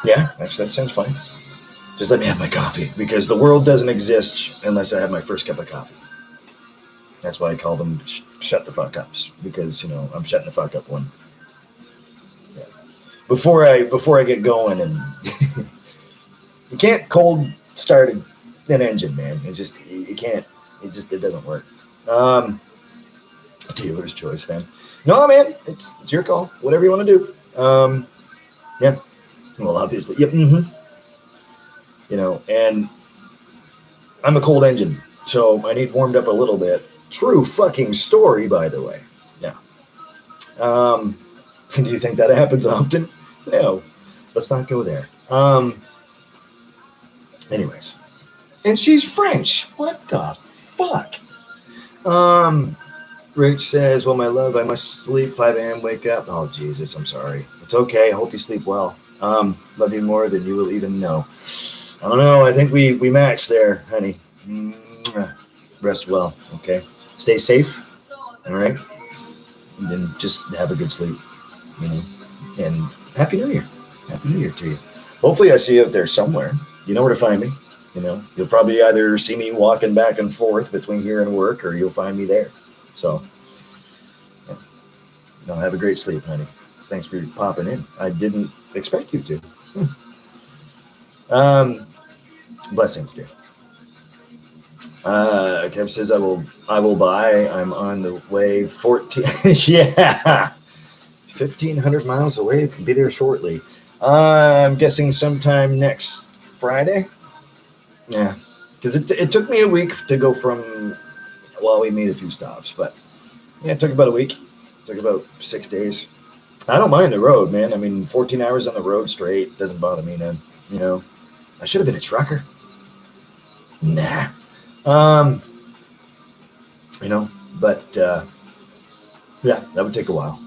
Yeah, actually, that sounds fine. Just let me have my coffee, because the world doesn't exist unless I have my first cup of coffee. That's why I call them shut the fuck ups, because I'm shutting the fuck up one. Yeah. Before I get going, and you can't cold start an engine, man. You can't. It doesn't work. Dealer's choice, then. No, man, it's your call. Whatever you want to do. Yeah. Well, obviously, yep. Mm-hmm. And I'm a cold engine, so I need warmed up a little bit. True fucking story, by the way. Yeah. Do you think that happens often? No. Let's not go there. Anyways. And she's French. What the fuck? Rich says, well, my love, I must sleep 5 a.m. Wake up. Oh, Jesus, I'm sorry. It's okay. I hope you sleep well. Love you more than you will even know. I don't know. I think we match there, honey. Rest well, okay? Stay safe, all right? And then just have a good sleep, And Happy New Year. Happy New Year to you. Hopefully I see you out there somewhere. You know where to find me. You'll probably either see me walking back and forth between here and work, or you'll find me there. So, have a great sleep, honey. Thanks for popping in. I didn't expect you to. Blessings, dear. Kev says I will buy. I'm on the way. 14. Yeah. 1,500 miles away. Be there shortly. I'm guessing sometime next Friday. Yeah. Because it took me a week to go from, well, we made a few stops, but yeah, it took about a week. It took about 6 days. I don't mind the road, man. I mean, 14 hours on the road straight doesn't bother me, man. I should have been a trucker. Nah. But yeah, that would take a while.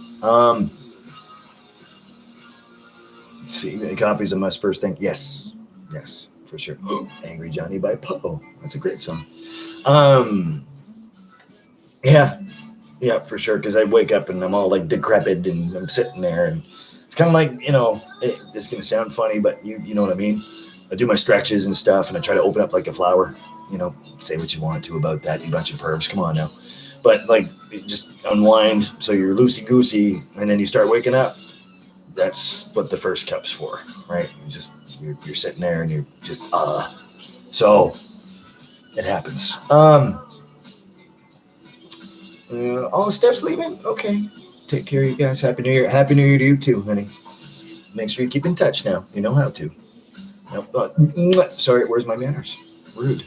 Let's see, coffee's a must first thing. Yes, for sure. Angry Johnny by Poe. That's a great song. Yeah, for sure. Because I wake up and I'm all like decrepit and I'm sitting there, and it's kind of like it's gonna sound funny, but you know what I mean. I do my stretches and stuff, and I try to open up like a flower. Say what you want to about that, you bunch of pervs. Come on now. But like, just unwind so you're loosey-goosey, and then you start waking up. That's what the first cup's for, right? You're sitting there and you're just, So, it happens. Steph's leaving? Okay. Take care of you guys. Happy New Year. Happy New Year to you too, honey. Make sure you keep in touch now. You know how to. Sorry, where's my manners? Rude.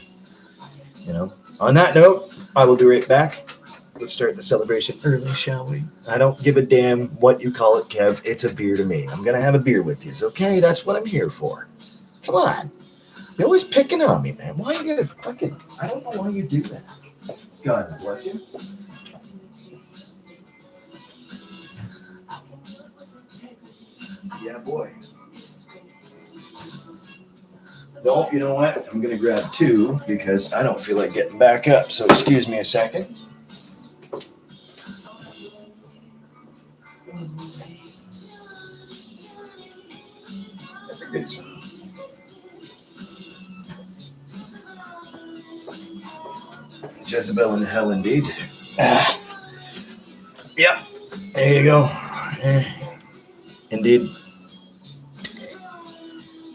On that note, I will do right back. Let's start the celebration early, shall we? I don't give a damn what you call it, Kev. It's a beer to me. I'm going to have a beer with you, okay? That's what I'm here for. Come on. You're always picking on me, man. Why you going to fucking... I don't know why you do that. God bless you. Yeah, boy. No, you know what? I'm going to grab 2 because I don't feel like getting back up. So excuse me a second. That's a good song. Jezebel in hell, indeed. Yep. There you go. Indeed.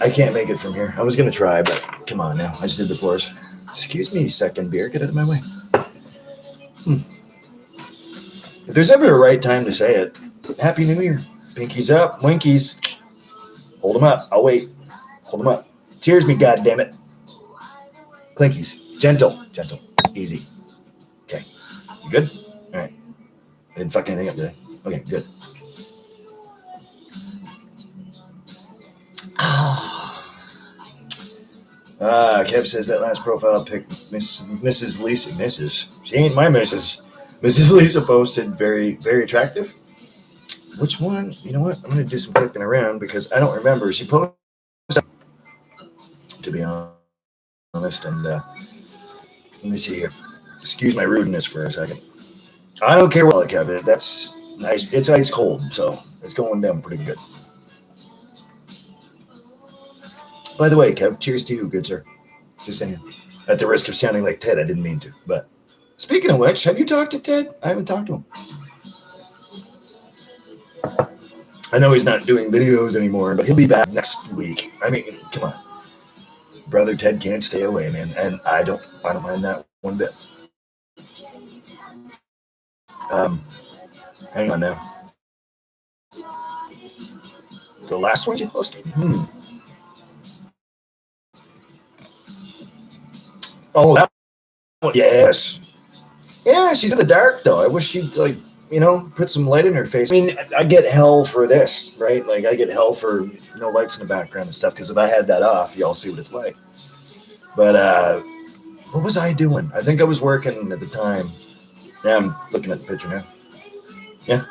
I can't make it from here. I was going to try, but come on now. I just did the floors. Excuse me, second beer. Get out of my way. If there's ever a right time to say it, Happy New Year. Pinkies up, winkies. Hold them up. I'll wait. Hold them up. Cheers me, goddammit. Clinkies. Gentle. Gentle. Easy. Okay. You good? All right. I didn't fuck anything up today. Okay, good. Kev says that last profile pic, Mrs. Lisa, Mrs. She ain't my Mrs. Mrs. Lisa posted very, very attractive. Which one? You know what? I'm gonna do some clicking around because I don't remember. She posted, to be honest, and let me see here. Excuse my rudeness for a second. I don't care what, Kevin. That's nice. It's ice cold, so it's going down pretty good. By the way, Kev, cheers to you, good sir. Just saying. At the risk of sounding like Ted, I didn't mean to. But speaking of which, have you talked to Ted? I haven't talked to him. I know he's not doing videos anymore, but he'll be back next week. I mean, come on. Brother Ted can't stay away, man. And I don't mind that one bit. Hang on now. The last one you posted? Oh, that one. Yes. Yeah, she's in the dark, though. I wish she'd, like, put some light in her face. I mean, I get hell for this, right? Like, I get hell for no lights in the background and stuff, because if I had that off, y'all see what it's like. But, what was I doing? I think I was working at the time. Yeah, I'm looking at the picture now. Yeah.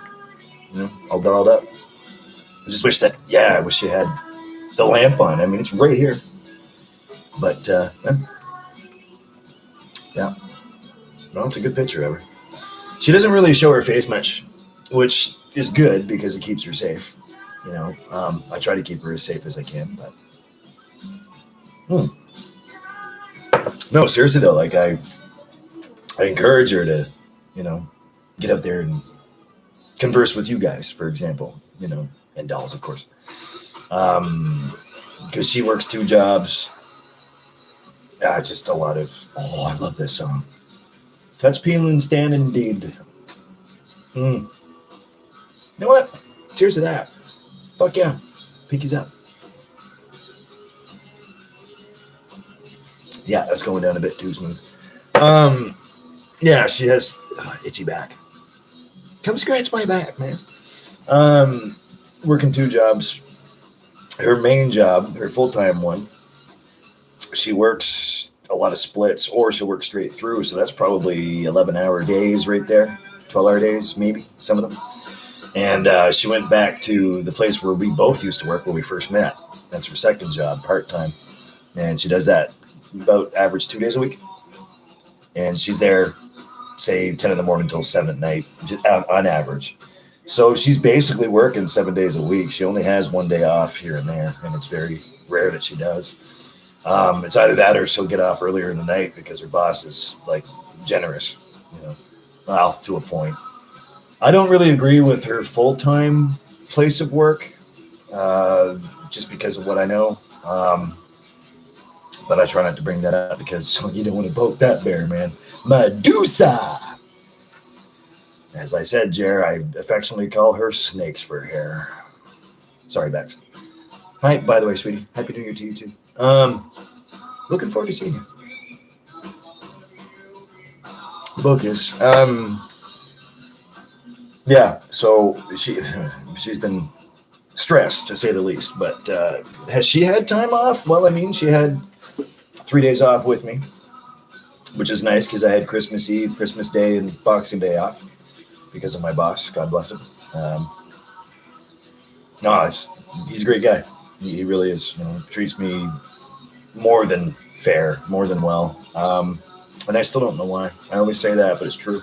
All dolled up. I just wish I wish you had the lamp on. I mean, it's right here. But, yeah. Well, it's a good picture of her. She doesn't really show her face much, which is good because it keeps her safe. I try to keep her as safe as I can, but no, seriously though, like I encourage her to, get out there and converse with you guys, for example, and dolls, of course, because she works 2 jobs. Just a lot of. Oh, I love this song. Touch, peel, and stand indeed. You know what? Cheers to that. Fuck yeah. Pinkies up. Yeah, that's going down a bit too smooth. Yeah, she has itchy back. Come scratch my back, man. Working 2 jobs. Her main job, her full-time one, she works a lot of splits, or she'll work straight through. So that's probably 11-hour days right there. 12-hour days, maybe, some of them. And she went back to the place where we both used to work when we first met. That's her second job, part-time. And she does that about average 2 days a week. And she's there, say, 10 in the morning until 7 at night, on average. So she's basically working 7 days a week. She only has 1 day off here and there, and it's very rare that she does. It's either that or she'll get off earlier in the night because her boss is, like, generous, well, to a point. I don't really agree with her full-time place of work, just because of what I know. But I try not to bring that up because you don't want to poke that bear, man. Medusa! As I said, Jer, I affectionately call her snakes for hair. Sorry, Bex. Hi, by the way, sweetie. Happy New Year to you, too. Looking forward to seeing you. Both years. Yeah, so she's been stressed, to say the least. But has she had time off? Well, I mean, she had 3 days off with me, which is nice because I had Christmas Eve, Christmas Day, and Boxing Day off because of my boss. God bless him. He's a great guy. He really is. Treats me more than fair, more than well. And I still don't know why. I always say that, but it's true.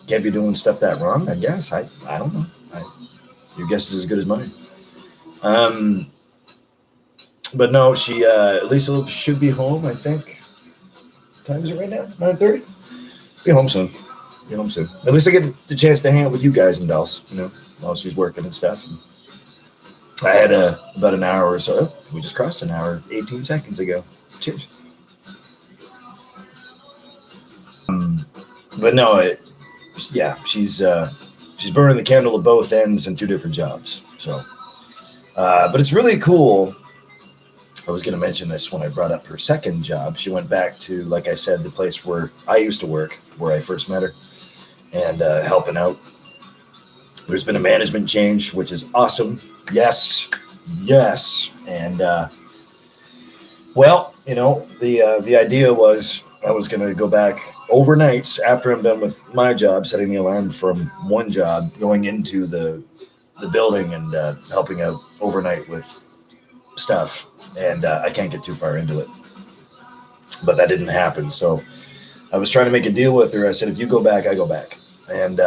Can't be doing stuff that wrong, I guess. I don't know. Your guess is as good as mine. But no, she Lisa should be home, I think. What time is it right now? 9:30? Be home soon. At least I get the chance to hang out with you guys and dolls, while she's working and stuff. And I had about an hour or so. We just crossed an hour 18 seconds ago. Cheers. But no, yeah, she's burning the candle at both ends in 2 different jobs. So, but it's really cool. I was going to mention this when I brought up her second job. She went back to, like I said, the place where I used to work, where I first met her, and helping out. There's been a management change, which is awesome. Yes. And, well, you know, the idea was I was going to go back overnights after I'm done with my job, setting the alarm from one job, going into the building and helping out overnight with stuff. And I can't get too far into it. But that didn't happen. So I was trying to make a deal with her. I said, if you go back, I go back. And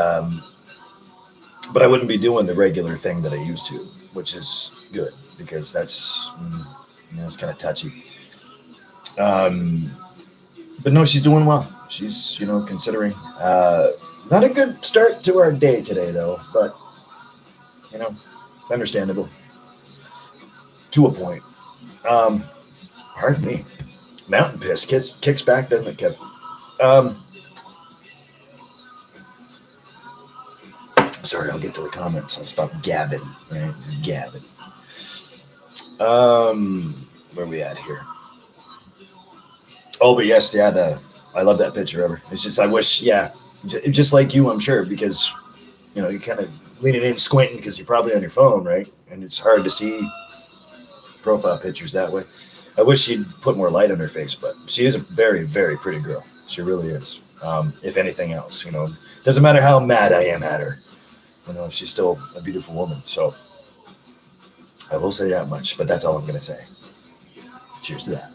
but I wouldn't be doing the regular thing that I used to, which is good because that's, you know, it's kind of touchy. But no, she's doing well. She's, you know, considering. Not a good start to our day today, though. But, you know, it's understandable to a point. Pardon me. Mountain piss kicks back, doesn't it, Kev? Sorry, I'll get to the comments. I'll stop gabbing. Right? Just gabbing. Where are we at here? Oh, but yes, yeah, I love that picture of her. It's just, I wish, yeah, just like you, I'm sure, because, you know, you kind of leaning in, squinting, because you're probably on your phone, right? And it's hard to see profile pictures that way. I wish she'd put more light on her face, but she is a very, very pretty girl. She really is. If anything else, you know, doesn't matter how mad I am at her. You know, she's still a beautiful woman. So I will say that much, but that's all I'm going to say. Cheers to that.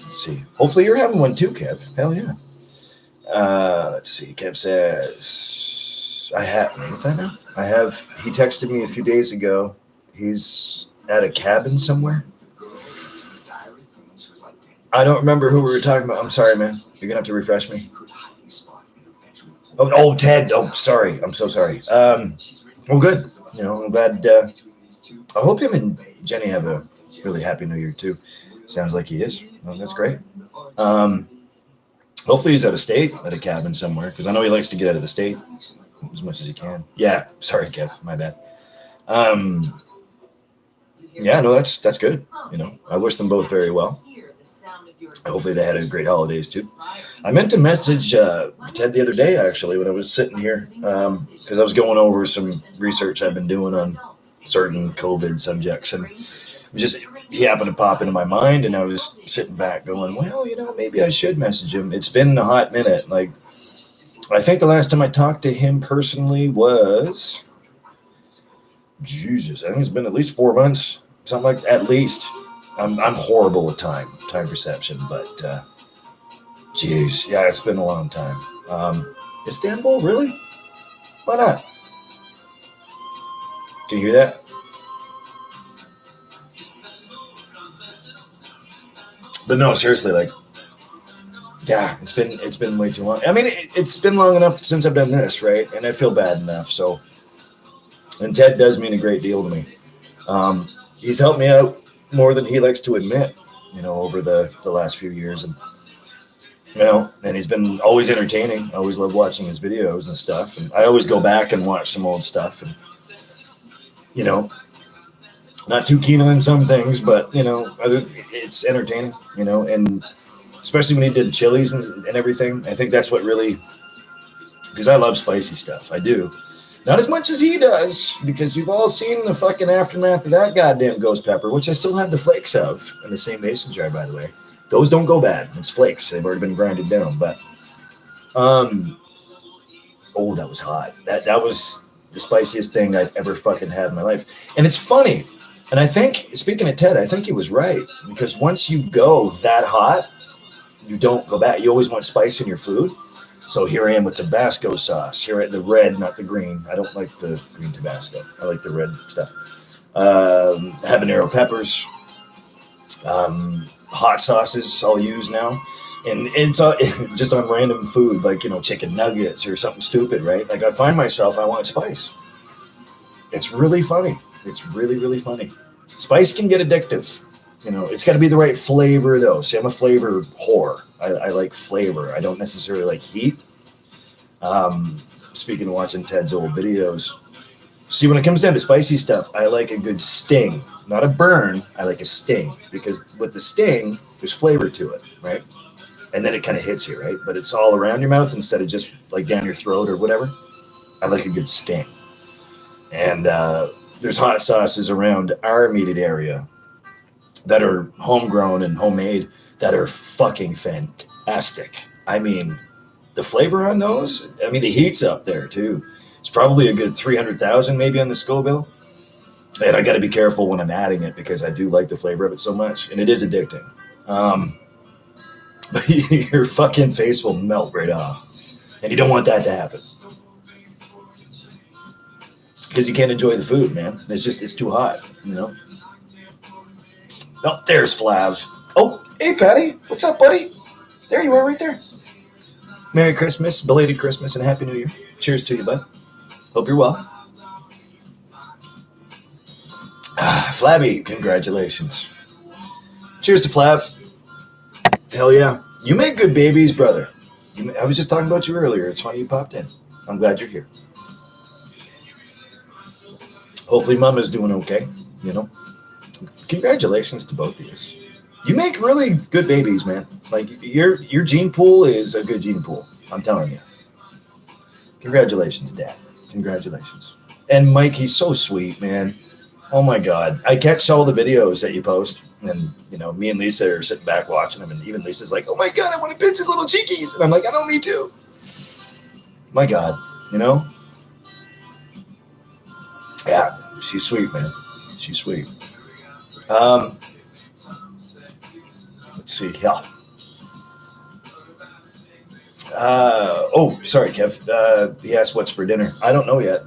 Let's see. Hopefully you're having one too, Kev. Hell yeah. Let's see. Kev says, what's that now? He texted me a few days ago. He's at a cabin somewhere. I don't remember who we were talking about. I'm sorry, man. You're going to have to refresh me. Oh, Ted. Oh, sorry. I'm so sorry. Well, good. You know, I'm glad. I hope him and Jenny have a really happy New Year, too. Sounds like he is. Well, that's great. Hopefully he's out of state at a cabin somewhere, because I know he likes to get out of the state as much as he can. Yeah. Sorry, Kev. My bad. Yeah, no, that's good. You know, I wish them both very well. Hopefully they had a great holidays too. I meant to message Ted the other day, actually, when I was sitting here, because I was going over some research I've been doing on certain COVID subjects, and he happened to pop into my mind, and I was sitting back going, well, you know, maybe I should message him. It's been a hot minute. Like, I think the last time I talked to him personally was, Jesus, I think it's been at least 4 months, something like that, at least. I'm horrible with time perception, but geez, yeah, it's been a long time. Istanbul, really? Why not? Can you hear that? But no, seriously, like, yeah, it's been way too long. I mean, it's been long enough since I've done this, right? And I feel bad enough. So, and Ted does mean a great deal to me. He's helped me out more than he likes to admit, you know, over the last few years. And, you know, and he's been always entertaining. I always love watching his videos and stuff. And I always go back and watch some old stuff. And, you know, not too keen on some things, but, you know, it's entertaining, you know, and especially when he did the chilies and everything. I think that's what really, because I love spicy stuff. I do. Not as much as he does, because you've all seen the fucking aftermath of that goddamn ghost pepper, which I still have the flakes of in the same mason jar, by the way. Those don't go bad. It's flakes. They've already been grinded down. But, oh, that was hot. That was the spiciest thing I've ever fucking had in my life. And it's funny. And I think, speaking of Ted, I think he was right. Because once you go that hot, you don't go back. You always want spice in your food. So here I am with Tabasco sauce. Here, the red, not the green. I don't like the green Tabasco. I like the red stuff. Habanero peppers, hot sauces I'll use now. And it's just on random food, like, you know, chicken nuggets or something stupid, right? Like, I find myself, I want spice. It's really funny. It's really, really funny. Spice can get addictive. You know, it's got to be the right flavor, though. See, I'm a flavor whore. I like flavor. I don't necessarily like heat. Speaking of watching Ted's old videos, see, when it comes down to spicy stuff, I like a good sting. Not a burn, I like a sting. Because with the sting, there's flavor to it, right? And then it kind of hits you, right? But it's all around your mouth instead of just like down your throat or whatever. I like a good sting. And there's hot sauces around our immediate area that are homegrown and homemade that are fucking fantastic. I mean, the flavor on those, I mean, the heat's up there too. It's probably a good 300,000 maybe on the Scoville. And I got to be careful when I'm adding it because I do like the flavor of it so much. And it is addicting. But your fucking face will melt right off. And you don't want that to happen. Because you can't enjoy the food, man. It's too hot, you know? Oh, there's Flav. Oh, hey, Patty. What's up, buddy? There you are right there. Merry Christmas, belated Christmas, and Happy New Year. Cheers to you, bud. Hope you're well. Flavby, congratulations. Cheers to Flav. Hell yeah. You make good babies, brother. I was just talking about you earlier. It's funny you popped in. I'm glad you're here. Hopefully Mama's doing okay, you know. Congratulations to both of you. You make really good babies, man. Like, your gene pool is a good gene pool. I'm telling you. Congratulations, Dad. Congratulations. And Mike, he's so sweet, man. Oh my God. I catch all the videos that you post. And, you know, me and Lisa are sitting back watching them. And even Lisa's like, oh my God, I want to pinch his little cheekies. And I'm like, I know, me too. My God, you know? Yeah, she's sweet, man. She's sweet. Let's see. Yeah. Oh, sorry, Kev. He asked what's for dinner. I don't know yet.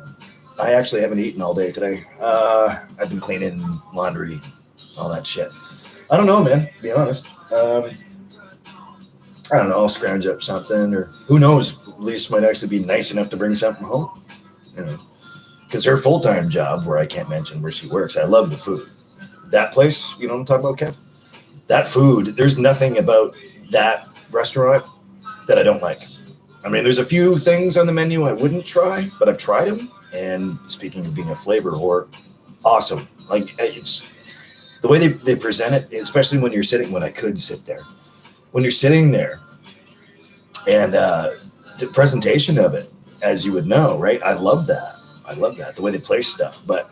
I actually haven't eaten all day today. I've been cleaning laundry, all that shit. I don't know, man, to be honest. I don't know. I'll scrounge up something, or who knows? Lisa might actually be nice enough to bring something home. You know, because her full-time job, where I can't mention where she works, I love the food. That place, you know what I'm talking about, Kev? That food, there's nothing about that restaurant that I don't like. I mean, there's a few things on the menu I wouldn't try, but I've tried them. And speaking of being a flavor whore, awesome. Like, it's the way they present it, especially when I could sit there. When you're sitting there and the presentation of it, as you would know, right? I love that. The way they place stuff. But,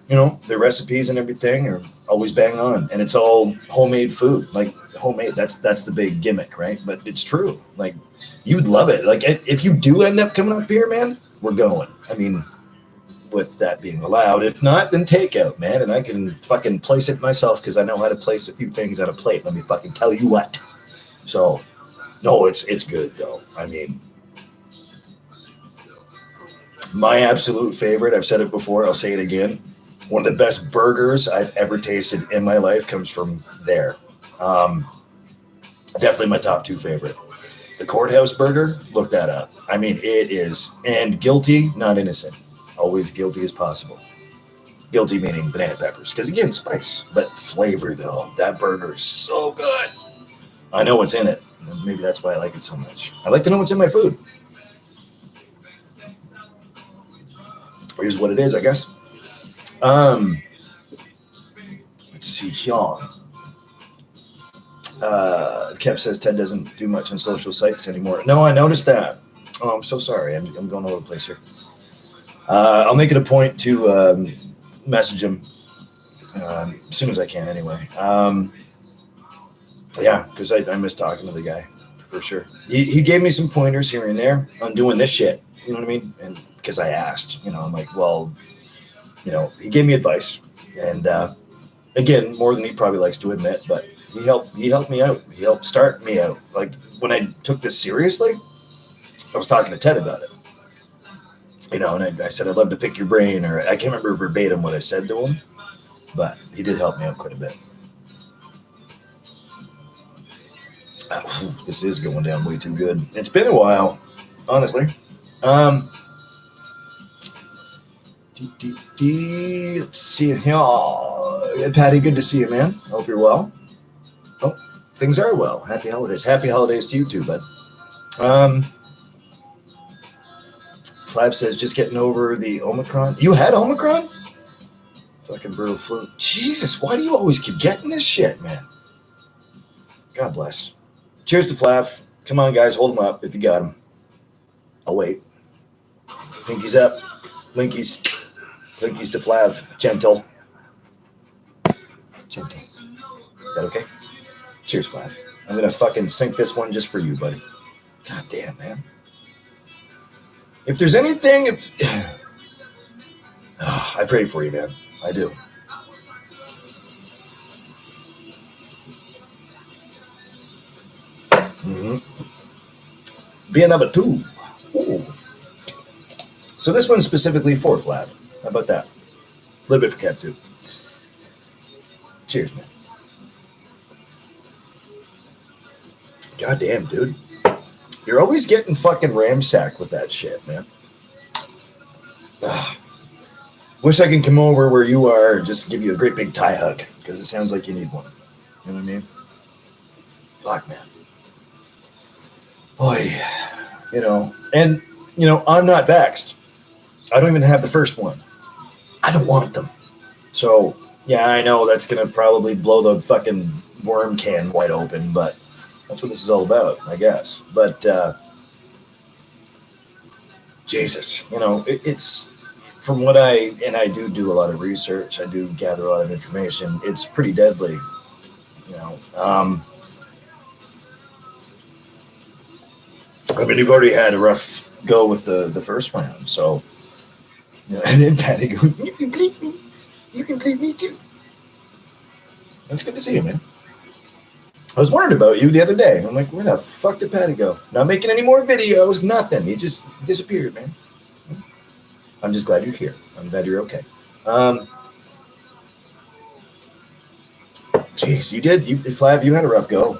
you know, the recipes and everything are always bang on. And it's all homemade food. Like, homemade, that's the big gimmick, right? But it's true. Like, you'd love it. Like, if you do end up coming up here, man, we're going. I mean, with that being allowed. If not, then takeout, man. And I can fucking place it myself because I know how to place a few things on a plate. Let me fucking tell you what. So, no, it's good, though. I mean, my absolute favorite, I've said it before, I'll say it again. One of the best burgers I've ever tasted in my life comes from there. Definitely my top two favorite. The Courthouse Burger, look that up. I mean, it is, and guilty, not innocent. Always guilty as possible. Guilty meaning banana peppers. Because again, spice. But flavor, though. That burger is so good. I know what's in it. Maybe that's why I like it so much. I like to know what's in my food. Here's what it is, I guess. Let's see here. Kev says Ted doesn't do much on social sites anymore. No, I noticed that. Oh, I'm so sorry. I'm going all over the place here. I'll make it a point to message him as soon as I can anyway. Yeah, because I miss talking to the guy, for sure. He gave me some pointers here and there on doing this shit. You know what I mean? And because I asked, you know, I'm like, well, you know, he gave me advice. And again, more than he probably likes to admit, but he helped me out. He helped start me out. Like, when I took this seriously, I was talking to Ted about it. You know, and I said, I'd love to pick your brain, or I can't remember verbatim what I said to him, but he did help me out quite a bit. This is going down way too good. It's been a while, honestly. Let's see here. Patty, good to see you, man. Hope you're well. Oh, things are well. Happy holidays. Happy holidays to you too, bud. Flav says, just getting over the Omicron. You had Omicron? Fucking brutal flu. Jesus, why do you always keep getting this shit, man? God bless. Cheers to Flav. Come on, guys, hold him up if you got him. I'll wait. Pinkies up. Blinkies. Blinkies to Flav. Gentle. Gentle. Is that okay? Cheers, Flav. I'm gonna fucking sink this one just for you, buddy. God damn, man. If there's anything, I pray for you, man. I do. Beer number 2. Ooh. So this one's specifically for Flav. How about that? A little bit for Kev, too. Cheers, man. God damn, dude. You're always getting fucking ramsacked with that shit, man. Wish I could come over where you are and just give you a great big tie hug, because it sounds like you need one. You know what I mean? Fuck, man. Boy. You know, and, you know, I'm not vaxxed. I don't even have the first one. I don't want them. So, yeah, I know that's going to probably blow the fucking worm can wide open, but that's what this is all about, I guess. But, Jesus, you know, it's from what I do a lot of research. I do gather a lot of information. It's pretty deadly, you know. I mean, you've already had a rough go with the first round, so, you know, and then Patty goes, you can bleep me. You can bleep me too. That's good to see you, man. I was wondering about you the other day. I'm like, where the fuck did Patty go? Not making any more videos, nothing. He just disappeared, man. I'm just glad you're here. I'm glad you're okay. Jeez, Flav, you had a rough go.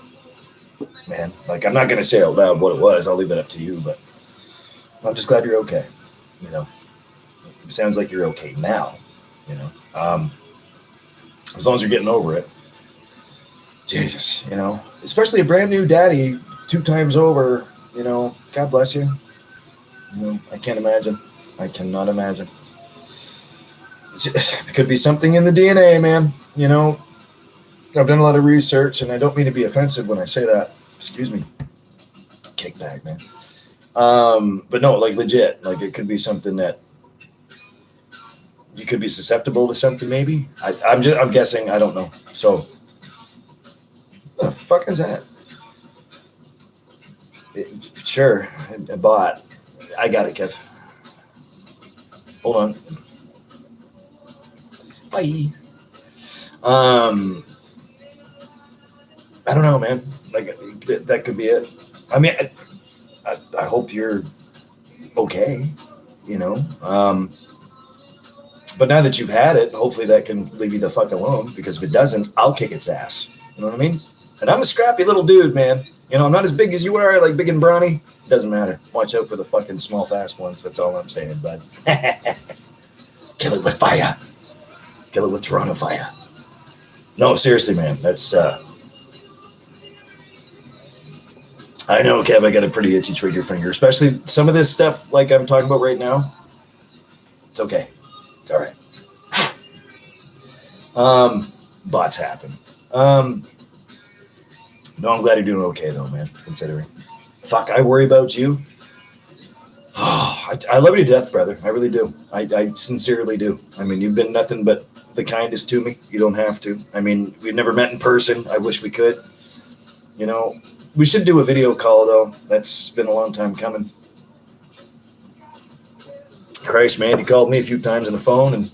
Man, like, I'm not going to say out loud what it was. I'll leave that up to you, but I'm just glad you're okay. You know, it sounds like you're okay now, you know, as long as you're getting over it. Jesus, you know, especially a brand new daddy 2 times over, you know, God bless you. You know, I can't imagine. I cannot imagine. It could be something in the DNA, man. You know, I've done a lot of research, and I don't mean to be offensive when I say that. Excuse me. Kickback, man. But no, like, legit. Like, it could be something that you could be susceptible to something, maybe. I'm guessing. I don't know. So, what the fuck is that? Sure, a bot. I got it, Kev. Hold on. Bye. I don't know, man. Like, that could be it. I mean, I hope you're okay, you know. But now that you've had it, hopefully that can leave you the fuck alone, because if it doesn't, I'll kick its ass. You know what I mean? And I'm a scrappy little dude, man. You know, I'm not as big as you are, like big and brawny. Doesn't matter. Watch out for the fucking small, fast ones. That's all I'm saying, bud. Kill it with fire. Kill it with Toronto fire. No, seriously, man. That's, I know, Kev, I got a pretty itchy trigger finger, especially some of this stuff like I'm talking about right now. It's okay. It's all right. Bots happen. No, I'm glad you're doing okay, though, man, considering. Fuck, I worry about you. I love you to death, brother. I really do. I sincerely do. I mean, you've been nothing but the kindest to me. You don't have to. I mean, we've never met in person. I wish we could. You know, we should do a video call, though. That's been a long time coming. Christ, man, you called me a few times on the phone, and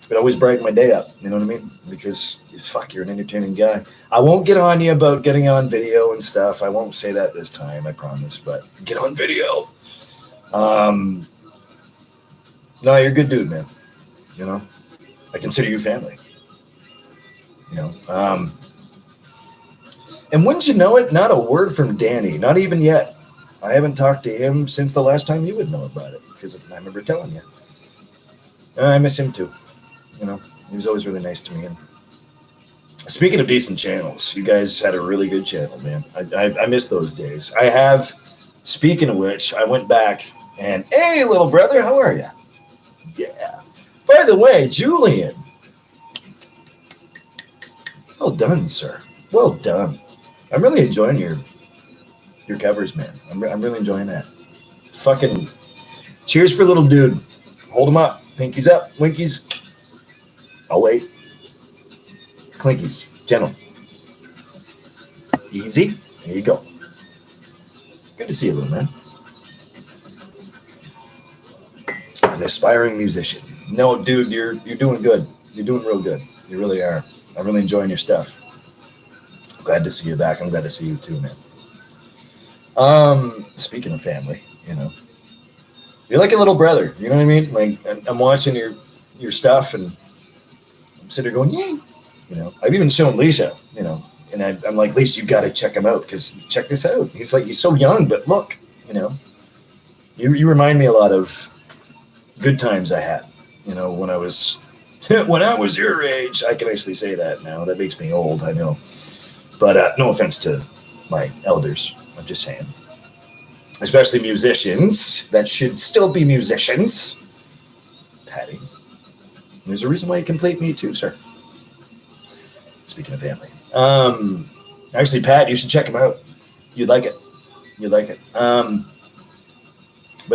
it always brightened my day up. You know what I mean? Because, fuck, you're an entertaining guy. I won't get on you about getting on video and stuff. I won't say that this time, I promise. But get on video. No, you're a good dude, man. You know, I consider you family. You know, and wouldn't you know it? Not a word from Danny, not even yet. I haven't talked to him since the last time you would know about it, because I remember telling you. And I miss him too. You know, he was always really nice to me, and Speaking of decent channels, you guys had a really good channel, man. I miss those days. I have. Speaking of which, I went back and hey, little brother, how are you? Yeah. By the way, Julian, well done, sir. Well done. I'm really enjoying your covers, man. I'm really enjoying that. Fucking cheers for little dude. Hold him up. Pinkies up. Winkies. I'll wait. Clinkies. Gentle. Easy. There you go. Good to see you, little man. An aspiring musician. No, dude, you're doing good. You're doing real good. You really are. I'm really enjoying your stuff. Glad to see you back. I'm glad to see you too, man. Speaking of family, you're like a little brother. You know what I mean? Like I'm watching your stuff, and I'm sitting there going, yay. I've even shown Lisa. And I'm like, Lisa, you got to check him out because check this out. He's like, he's so young, but look, you remind me a lot of good times I had. When I was when I was your age. I can actually say that now. That makes me old, I know. But no offense to my elders. I'm just saying. Especially musicians that should still be musicians. Patty. There's a reason why you complete me too, sir. Speaking of family. Actually, Pat, you should check him out. You'd like it. You'd like it. But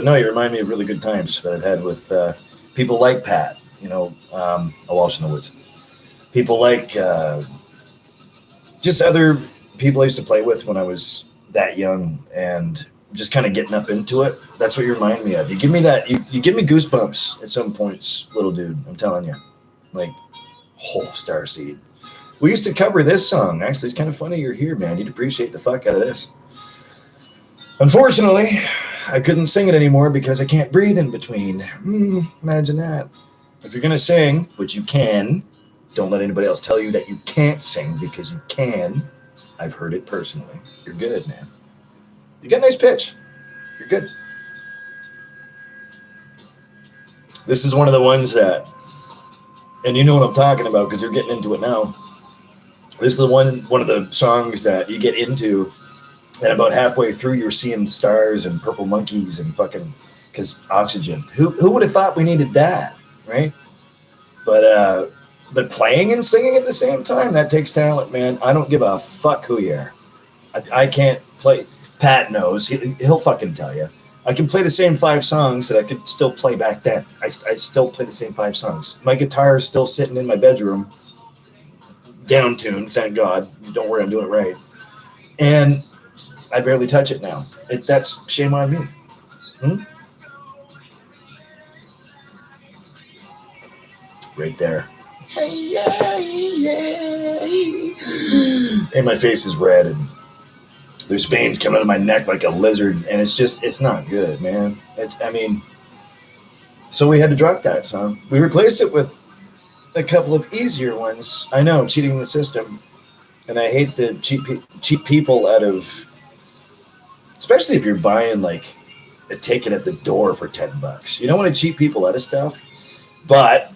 no, you remind me of really good times that I've had with people like Pat, a Walsh in the Woods. People like just other people I used to play with when I was that young and just kind of getting up into it. That's what you remind me of. You give me that. You give me goosebumps at some points, little dude. I'm telling you. Like, Starseed. We used to cover this song. Actually, it's kind of funny you're here, man. You'd appreciate the fuck out of this. Unfortunately, I couldn't sing it anymore because I can't breathe in between. Imagine that. If you're going to sing, which you can, don't let anybody else tell you that you can't sing because you can. I've heard it personally. You're good, man. You got a nice pitch. You're good. This is one of the ones that, and you know what I'm talking about because you're getting into it now. This is the one of the songs that you get into, and about halfway through, you're seeing stars and purple monkeys and fucking, because oxygen. Who would have thought we needed that, right? But playing and singing at the same time, that takes talent, man. I don't give a fuck who you are. I can't play. Pat knows. He'll fucking tell you. I can play the same 5 songs that I could still play back then. I still play the same 5 songs. My guitar is still sitting in my bedroom, down tuned, thank God. Don't worry, I'm doing it right. And I barely touch it now. That's shame on me. Right there. And my face is red, and there's veins coming out of my neck like a lizard, and it's not good, man. So we had to drop that song. We replaced it with a couple of easier ones. I know, cheating the system, and I hate to cheat people out of, especially if you're buying like a ticket at the door for $10. You don't want to cheat people out of stuff. But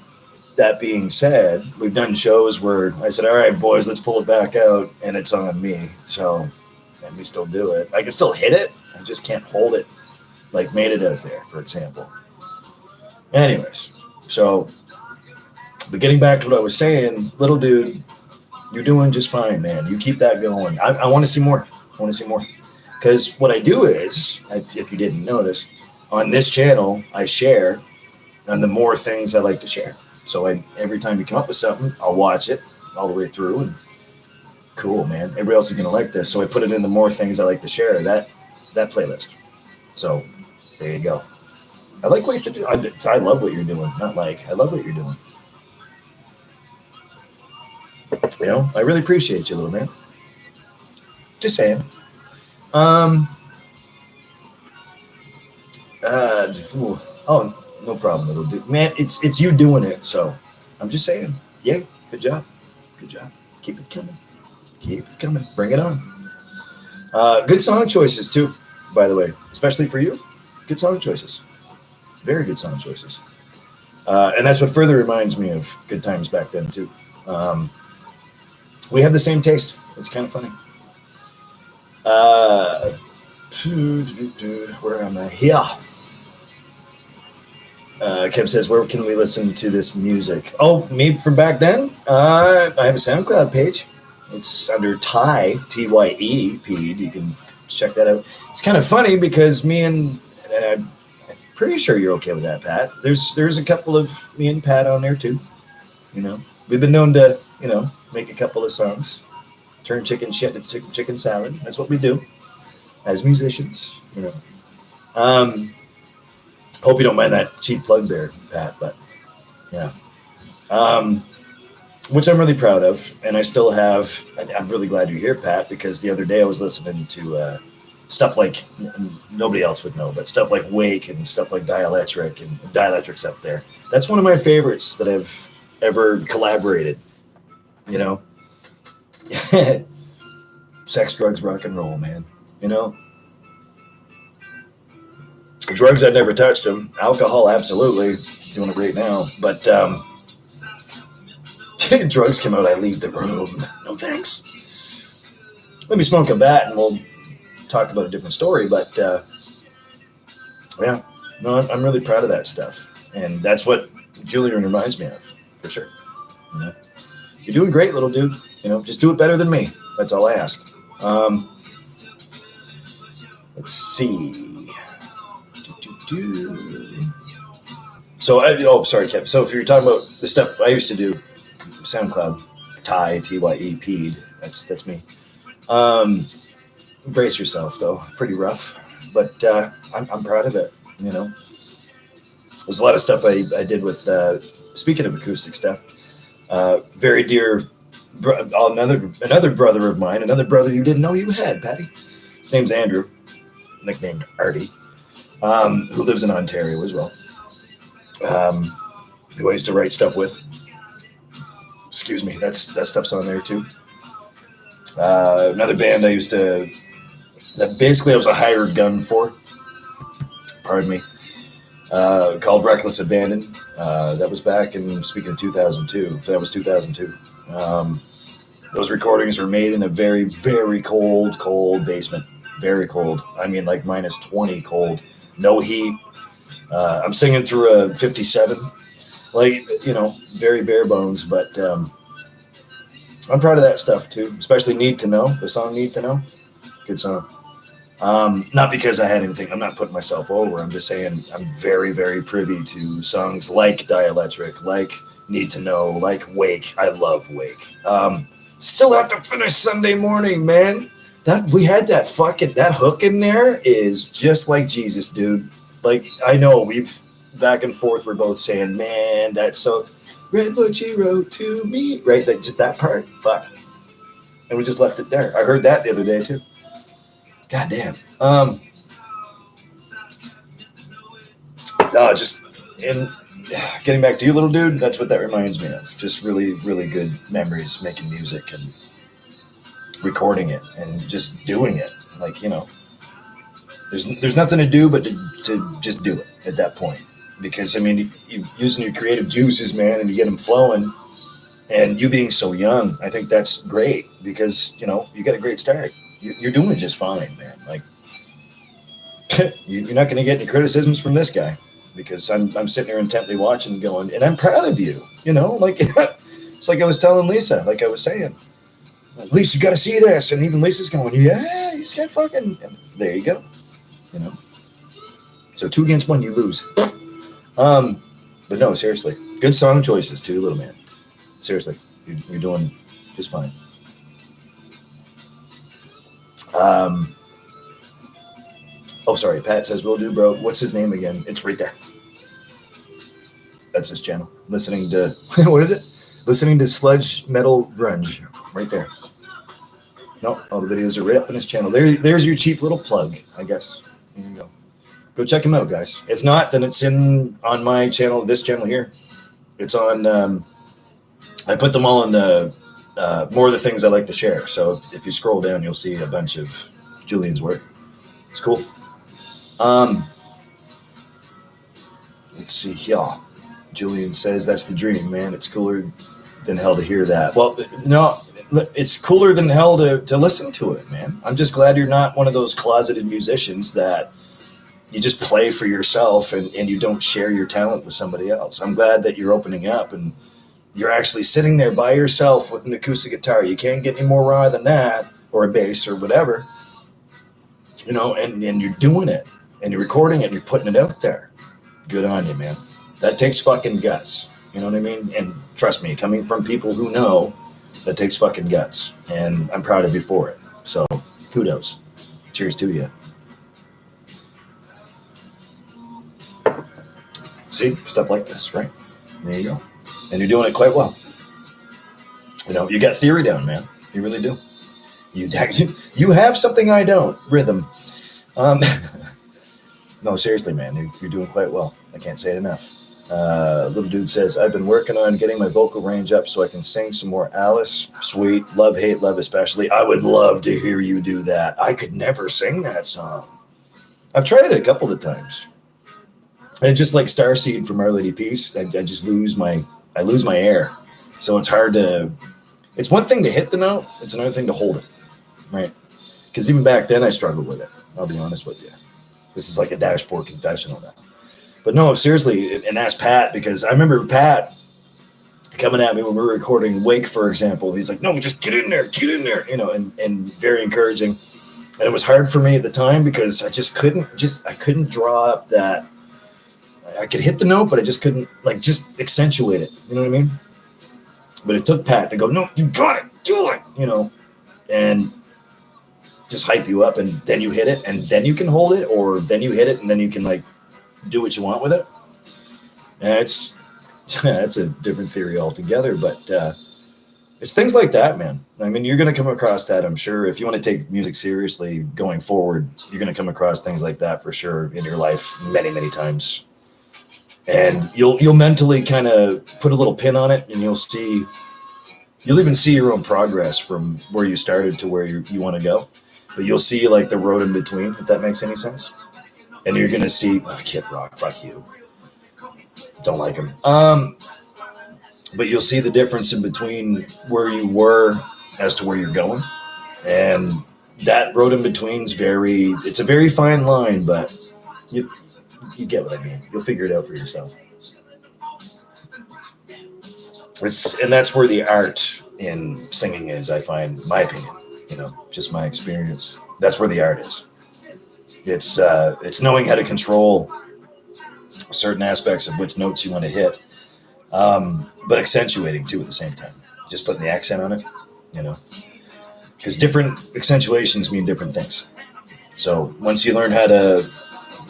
that being said, we've done shows where I said, all right, boys, let's pull it back out, and it's on me. So, and we still do it. I can still hit it. I just can't hold it like Maida does there, for example. Anyways, so, but getting back to what I was saying, little dude, you're doing just fine, man. You keep that going. I want to see more. I want to see more. Because what I do is, if you didn't notice, on this channel, I share on the more things I like to share. So every time you come up with something, I'll watch it all the way through. And cool, man. Everybody else is going to like this. So I put it in the more things I like to share, that playlist. So there you go. I like what you do. I love what you're doing. Not like, I love what you're doing. I really appreciate you, little man. Just saying. No problem, little dude. Man, it's you doing it, so I'm just saying. Yeah, good job. Good job. Keep it coming. Keep it coming. Bring it on. Good song choices, too, by the way. Especially for you. Good song choices. Very good song choices. And that's what further reminds me of good times back then, too. We have the same taste. It's kind of funny. Where am I? Here. Kev says, where can we listen to this music? Oh, me from back then? I have a SoundCloud page. It's under Ty, T-Y-E, Pead. You can check that out. It's kind of funny because me and I'm pretty sure you're okay with that, Pat. There's a couple of me and Pat on there too. You know, we've been known to, make a couple of songs, turn chicken shit into chicken salad. That's what we do as musicians, Hope you don't mind that cheap plug there, Pat, but yeah. Which I'm really proud of, and I still have. I'm really glad you're here, Pat, because the other day I was listening to stuff like nobody else would know, but stuff like Wake and stuff like Dielectric, and Dielectric's up there. That's one of my favorites that I've ever collaborated. Sex, drugs, rock and roll, man. Drugs, I'd never touched them. Alcohol, absolutely. Doing it right now. But drugs come out, I leave the room. No thanks. Let me smoke a bat and we'll talk about a different story. But yeah, no, I'm really proud of that stuff. And that's what Julian reminds me of, for sure. You're doing great, little dude. Just do it better than me. That's all I ask. Let's see. So, sorry, Kev. So if you're talking about the stuff I used to do, SoundCloud, Ty, T-Y-E, Pead, that's me. Brace yourself, though. Pretty rough, but I'm proud of it. There's a lot of stuff I did with. Speaking of acoustic stuff, very dear, another brother of mine, another brother you didn't know you had, Patty. His name's Andrew, nicknamed Artie. Who lives in Ontario as well, who I used to write stuff with. Excuse me, that stuff's on there too. Another band I used to, that basically I was a hired gun for, pardon me, called Reckless Abandon. That was back in, speaking of 2002, that was 2002. Those recordings were made in a very, very cold basement. Very cold. I mean, like -20 cold. No heat. I'm singing through a 57, very bare bones, but I'm proud of that stuff too, especially Need to Know, the song Need to Know. Good song. Not because I had anything, I'm not putting myself over, I'm just saying I'm very, very privy to songs like Dielectric, like Need to Know, like Wake. I love Wake. Still have to finish Sunday Morning, man. We had that hook in there is just like Jesus, dude. Like, I know we've back and forth, we're both saying, man, that's so read what you wrote to me, right? Like, just that part, fuck. And we just left it there. I heard that the other day too. God damn. Just in getting back to you, little dude, that's what that reminds me of. Just really, really good memories making music and recording it and just doing it. Like, there's nothing to do but to just do it at that point. Because, I mean, you using your creative juices, man, and you get them flowing, and you being so young, I think that's great because, you got a great start. You're doing just fine, man. Like, you're not going to get any criticisms from this guy because I'm sitting here intently watching and going, and I'm proud of you, like, it's like I was telling Lisa, like I was saying, Lisa, you got to see this. And even Lisa's going, yeah, you just got fucking, and there you go, So 2 against 1, you lose. But no, seriously, good song choices too, little man. Seriously, you're doing just fine. Oh, sorry, Pat says, will do, bro. What's his name again? It's right there. That's his channel. Listening to, what is it? Listening to sludge metal grunge. Right there. No, all the videos are right up on his channel. There's your cheap little plug, I guess. There you go. Go check him out, guys. If not, then it's on my channel, this channel here. It's on, I put them all in the, more of the things I like to share. So if you scroll down, you'll see a bunch of Julian's work. It's cool. Let's see here. Julian says, that's the dream, man. It's cooler than hell to hear that. Well, no, it's cooler than hell to listen to it, man. I'm just glad you're not one of those closeted musicians that you just play for yourself and you don't share your talent with somebody else. I'm glad that you're opening up and you're actually sitting there by yourself with an acoustic guitar. You can't get any more raw than that, or a bass or whatever, you know, and you're doing it and you're recording it and you're putting it out there. Good on you, man. That takes fucking guts. You know what I mean? And trust me, coming from people who know, that takes fucking guts. And I'm proud of you for it. So kudos. Cheers to you. See, stuff like this, right? There you go. And you're doing it quite well. You know, you got theory down, man. You really do. You have something I don't. Rhythm. No, seriously, man. You're doing quite well. I can't say it enough. Little dude says, I've been working on getting my vocal range up so I can sing some more Alice. Sweet. Love, hate, love especially. I would love to hear you do that. I could never sing that song. I've tried it a couple of times. And just like Starseed from Our Lady Peace, I just lose my air. So it's hard to, it's one thing to hit the note, it's another thing to hold it, right? Because even back then I struggled with it, I'll be honest with you. This is like a dashboard confessional now. But no, seriously, and ask Pat, because I remember Pat coming at me when we were recording Wake, for example. He's like, no, just get in there, you know, and very encouraging. And it was hard for me at the time because I couldn't draw up that. I could hit the note, but I just couldn't, like, just accentuate it. You know what I mean? But it took Pat to go, no, you got it, do it, you know, and just hype you up, and then you hit it, and then you can hold it, or then you hit it, and then you can, like, do what you want with it. And it's a different theory altogether, but it's things like that, man. I mean, you're going to come across that, I'm sure. If you want to take music seriously going forward, you're going to come across things like that for sure in your life many, many times. And you'll mentally kind of put a little pin on it, and you'll even see your own progress from where you started to where you want to go. But you'll see, like, the road in between, if that makes any sense. And you're going to see, Kid Rock, fuck you. Don't like him. But you'll see the difference in between where you were as to where you're going. And that road in between is it's a very fine line, but you get what I mean. You'll figure it out for yourself. And that's where the art in singing is, I find, my opinion, you know, just my experience. That's where the art is. It's knowing how to control certain aspects of which notes you want to hit, but accentuating too at the same time. Just putting the accent on it, you know, because different accentuations mean different things. So once you learn how to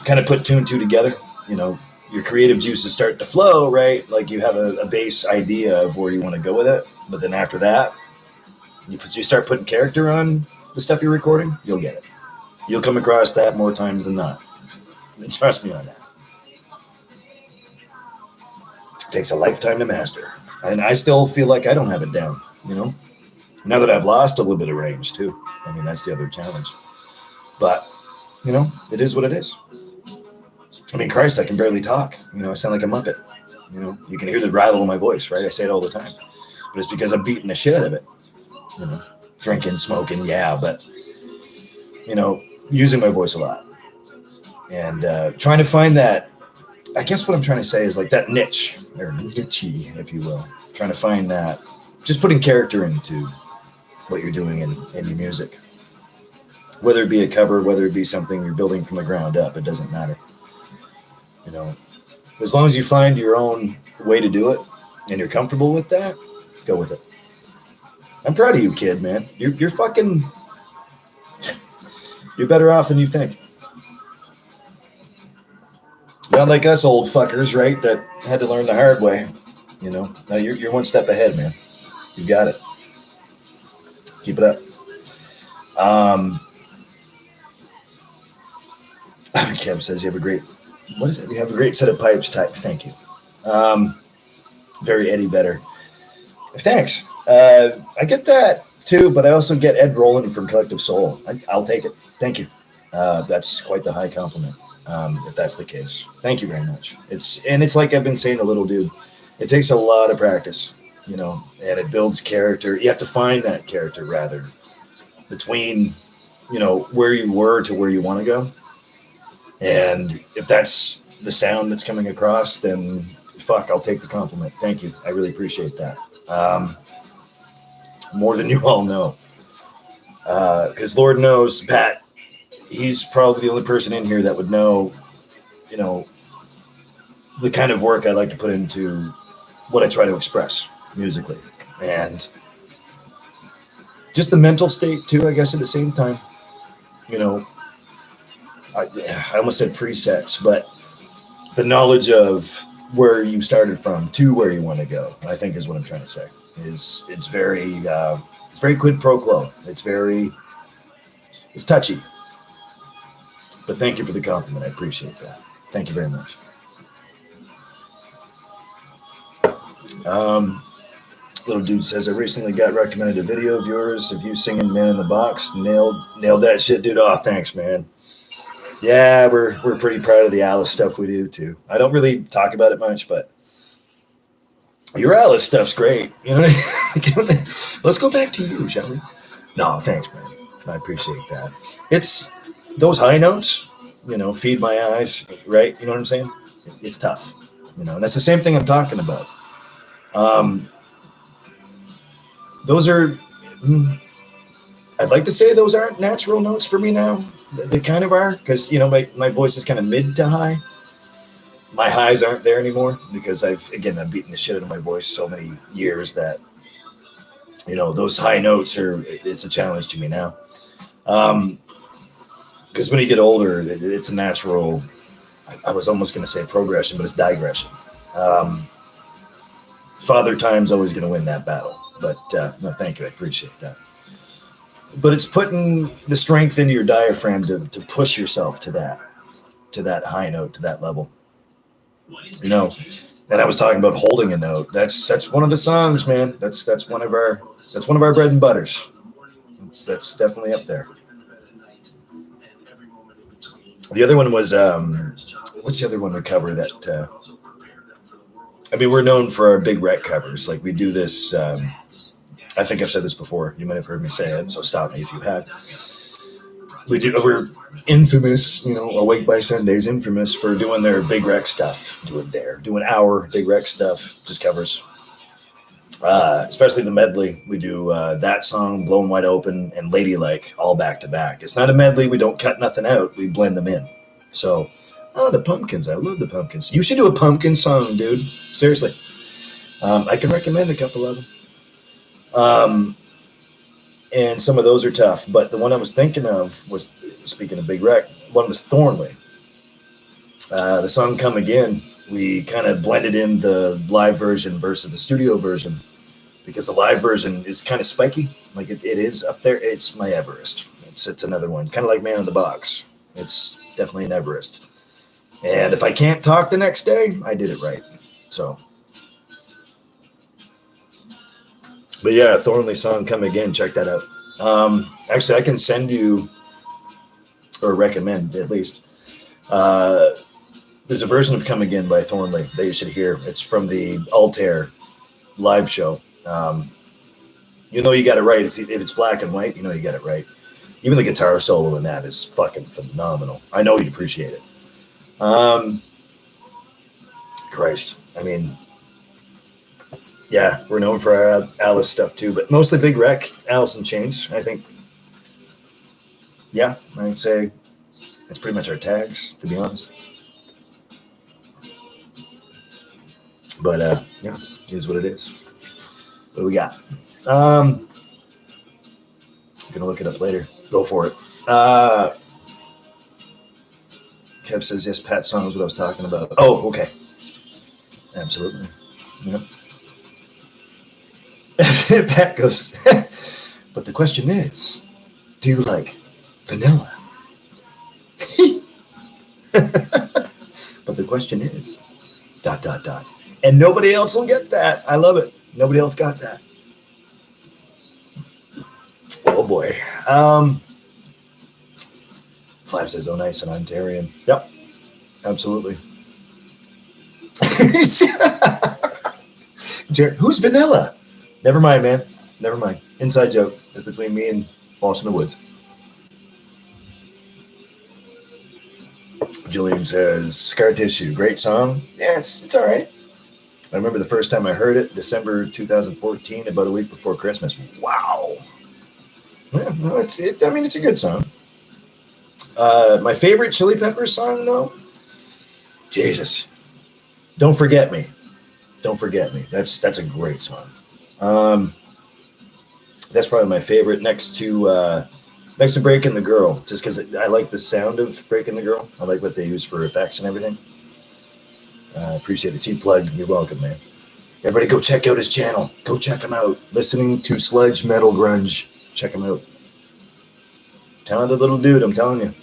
kind of put two and two together, you know, your creative juices start to flow, right? Like you have a base idea of where you want to go with it, but then after that, you start putting character on the stuff you're recording, you'll get it. You'll come across that more times than not. And trust me on that. It takes a lifetime to master. And I still feel like I don't have it down, you know? Now that I've lost a little bit of range too. I mean, that's the other challenge. But, you know, it is what it is. I mean, Christ, I can barely talk. You know, I sound like a Muppet. You know, you can hear the rattle in my voice, right? I say it all the time. But it's because I'm beating the shit out of it. You know, drinking, smoking, yeah, but, you know, using my voice a lot. And trying to find that, I guess what I'm trying to say is like that niche, or niche, if you will. Trying to find that, just putting character into what you're doing in your music. Whether it be a cover, whether it be something you're building from the ground up, it doesn't matter. You know, as long as you find your own way to do it and you're comfortable with that, go with it. I'm proud of you, kid, man. You're fucking, you're better off than you think. Not like us old fuckers, right, that had to learn the hard way. You know, now you're one step ahead, man. You got it. Keep it up. Kev says you have a great, what is it? You have a great set of pipes type. Thank you. Very Eddie Vedder. Thanks. I get that too, but I also get Ed Roland from Collective Soul. I'll take it. Thank you. That's quite the high compliment. If that's the case. Thank you very much. It's like I've been saying to little dude, it takes a lot of practice. you know, and it builds character. You have to find that character rather between, you know, where you were to where you want to go. And if that's the sound that's coming across, then fuck, I'll take the compliment. Thank you. I really appreciate that. More than you all know. Because Lord knows, Pat, he's probably the only person in here that would know, you know, the kind of work I like to put into what I try to express musically. And just the mental state, too, I guess, at the same time. You know, I almost said presets, but the knowledge of where you started from to where you want to go, I think is what I'm trying to say. It's very quid pro quo. It's touchy. But thank you for the compliment. I appreciate that. Thank you very much. Little dude says, I recently got recommended a video of yours of you singing Man in the Box. Nailed that shit, dude. Oh, thanks, man. Yeah, we're pretty proud of the Alice stuff we do too. I don't really talk about it much, but your Alice stuff's great. You know what I mean? Let's go back to you, shall we? No, thanks, man. I appreciate that. It's those high notes, you know, feed my eyes, right? You know what I'm saying? It's tough, you know, and that's the same thing I'm talking about. Those are, I'd like to say those aren't natural notes for me now. They kind of are, because, you know, my voice is kind of mid to high. My highs aren't there anymore because I've beaten the shit out of my voice so many years that, you know, those high notes it's a challenge to me now. Because when you get older, it's a natural, I was almost going to say progression, but it's digression. Father Time's always going to win that battle. But no, thank you. I appreciate that. But it's putting the strength into your diaphragm to push yourself to that high note, to that level. You know, and I was talking about holding a note. That's one of the songs, man. That's one of our bread and butters. That's definitely up there. The other one was what's the other one we cover that? I mean, we're known for our big rec covers. Like we do this. I think I've said this before. You might have heard me say it, so stop me if you have. We're infamous, you know, Awake by Sundays, infamous for doing their big rec stuff. Doing our big rec stuff, just covers. Especially the medley. We do that song, Blown Wide Open, and Ladylike, all back to back. It's not a medley. We don't cut nothing out. We blend them in. So, the Pumpkins. I love the Pumpkins. You should do a Pumpkin song, dude. Seriously. I can recommend a couple of them. And some of those are tough. But the one I was thinking of was, speaking of Big Rec, one was Thornley. The song Come Again, we kind of blended in the live version versus the studio version because the live version is kind of spiky. Like it is up there. It's my Everest. It's another one. Kind of like Man in the Box. It's definitely an Everest. And if I can't talk the next day, I did it right. So... But yeah, Thornley song Come Again, check that out. Actually, I can send you, or recommend at least, there's a version of Come Again by Thornley that you should hear. It's from the Altair live show. You know you got it right. If it's black and white, you know you got it right. Even the guitar solo in that is fucking phenomenal. I know you'd appreciate it. Christ, I mean... Yeah, we're known for our Alice stuff too, but mostly Big Rec, Alice in Chains, I think. Yeah, I'd say that's pretty much our tags, to be honest. But yeah, it is what it is. What do we got? I'm gonna look it up later. Go for it. Kev says yes. Pat song was what I was talking about. Oh, okay. Absolutely. Yep. Pat goes, but the question is, do you like vanilla? But the question is, ... And nobody else will get that. I love it. Nobody else got that. Oh boy. Flav says, oh nice, an Ontarian. Yep, absolutely. Who's Vanilla? Never mind, man. Never mind. Inside joke. It's between me and Lost in the Woods. Julian says, Scar Tissue, great song. Yeah, it's all right. I remember the first time I heard it, December 2014, about a week before Christmas. Wow. Yeah, no, it's a good song. My favorite Chili Peppers song, though? Jesus. Don't Forget Me. Don't Forget Me. That's a great song. That's probably my favorite next to Breaking the Girl, just because I like the sound of Breaking the Girl. I like what they use for effects and everything. Appreciate it. T-Plug, you're welcome, man. Everybody go check out his channel. Go check him out. Listening to sludge metal grunge. Check him out. Talented little dude, I'm telling you.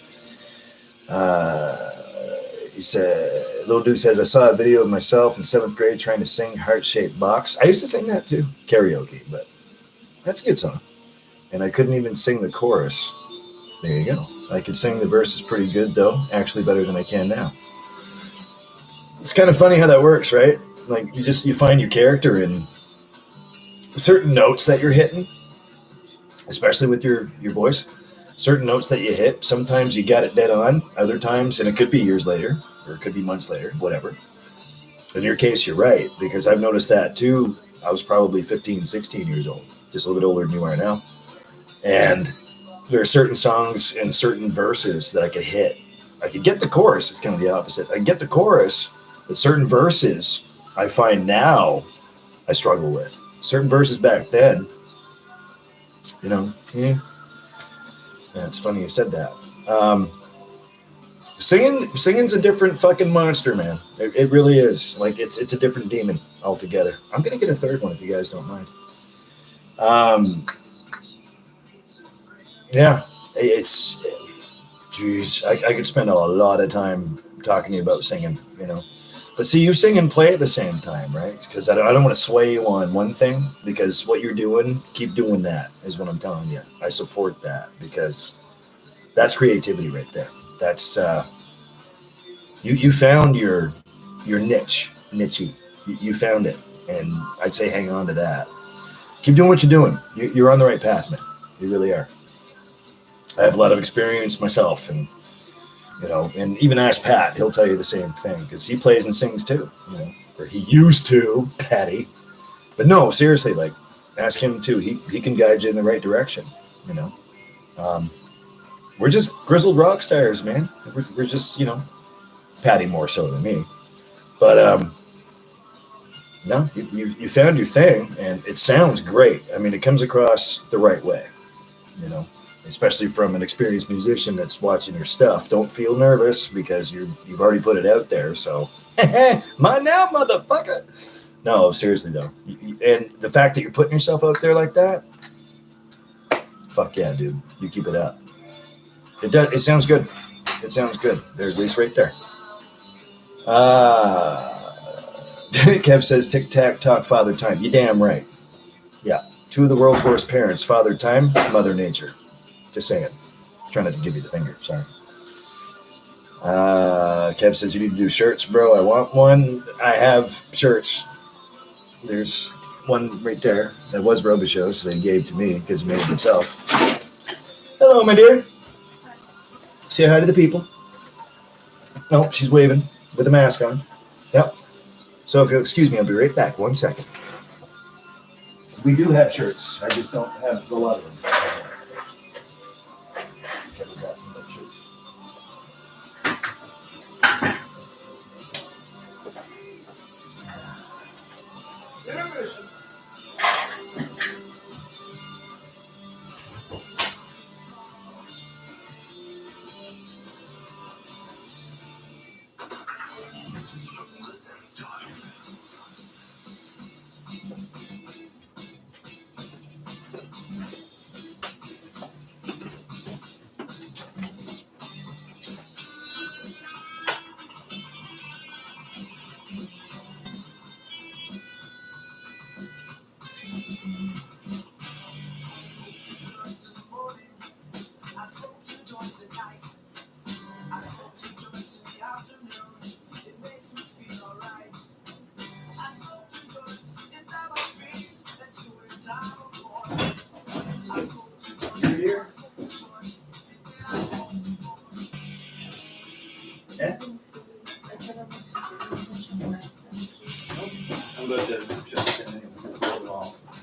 He said, little dude says, I saw a video of myself in 7th grade trying to sing Heart-Shaped Box. I used to sing that too. Karaoke, but that's a good song. And I couldn't even sing the chorus. There you go. I could sing the verses pretty good, though. Actually better than I can now. It's kind of funny how that works, right? Like, you find your character in certain notes that you're hitting, especially with your voice. Certain notes that you hit, sometimes you got it dead on. Other times, and it could be years later, or it could be months later, whatever. In your case, you're right, because I've noticed that too. I was probably 15, 16 years old, just a little bit older than you are now. And there are certain songs and certain verses that I could hit. I could get the chorus. It's kind of the opposite. I can get the chorus, but certain verses I find now I struggle with. Certain verses back then, yeah, it's funny you said that. Singing's a different fucking monster, man. It really is. Like, it's a different demon altogether. I'm gonna get a third one if you guys don't mind. Yeah, geez, I could spend a lot of time talking to you about singing, But see, you sing and play at the same time, right? Because I don't want to sway you on one thing, because what you're doing, keep doing that, is what I'm telling you. I support that, because that's creativity right there. That's you found your niche. You found it, and I'd say hang on to that. Keep doing what you're doing. You're on the right path, man. You really are. I have a lot of experience myself, and and even ask Pat, he'll tell you the same thing, because he plays and sings too, or he used to, Patty. But no, seriously, like, ask him too. He can guide you in the right direction. We're just grizzled rock stars, man. We're just Patty more so than me, but no, you found your thing, and it sounds great. I mean, it comes across the right way, especially from an experienced musician that's watching your stuff. Don't feel nervous, because you've already put it out there. So, mine now, motherfucker. No, seriously though, and the fact that you're putting yourself out there like that, fuck yeah, dude. You keep it up. It does. It sounds good. It sounds good. There's Lisa right there. Kev says, Tic Tac Talk, Father Time. You damn right. Yeah. Two of the world's worst parents, Father Time, Mother Nature. Just saying. Trying not to give you the finger. Sorry. Kev says, you need to do shirts, bro. I want one. I have shirts. There's one right there that was Robichaux's that he gave to me because he made it himself. Hello, my dear. Say hi to the people. Nope, she's waving with a mask on. Yep. So if you'll excuse me, I'll be right back. 1 second. We do have shirts. I just don't have a lot of them. Kevin's asking about shirts. about to shut it down anyway.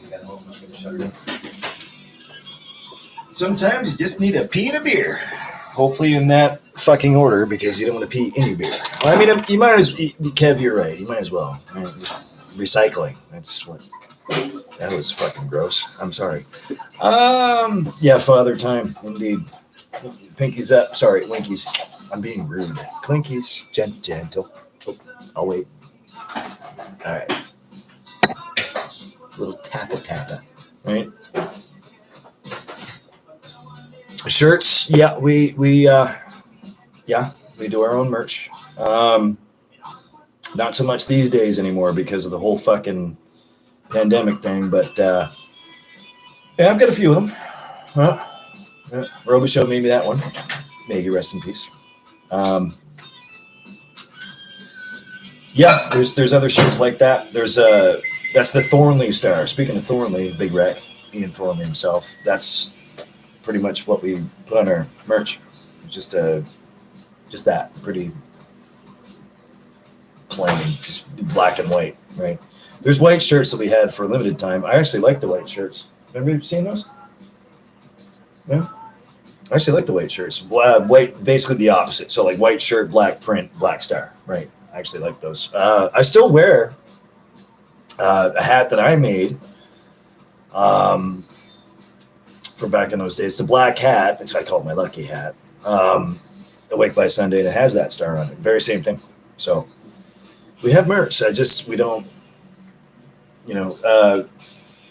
You got home, I'm gonna shut it down. Sometimes you just need a pee and a beer. Hopefully in that fucking order, because you don't want to pee any beer. Well, I mean, you might as Kev, you're right. You might as well. I mean, just recycling. That's what. That was fucking gross. I'm sorry. Yeah, father time indeed. Pinkies up. Sorry, winkies. I'm being rude. Clinkies, gentle. Oh, I'll wait. All right. Little tappa. Right. Shirts. Yeah, we do our own merch. Not so much these days anymore because of the whole fucking pandemic thing, but yeah, I've got a few of them. Roby showed me that one. May he rest in peace. Yeah, there's other shirts like that. There's that's the Thornley star. Speaking of Thornley, Big Wreck, Ian Thornley himself. That's pretty much what we put on our merch. Just that, pretty plain, just black and white, right? There's white shirts that we had for a limited time. I actually like the white shirts. Have you seen those? Yeah, I actually like the white shirts. White, basically the opposite. So like white shirt, black print, black star, right? I actually like those. I still wear a hat that I made from back in those days. The black hat. I call it my lucky hat. Awake by Sunday, and it has that star on it. Very same thing. So we have merch. We don't.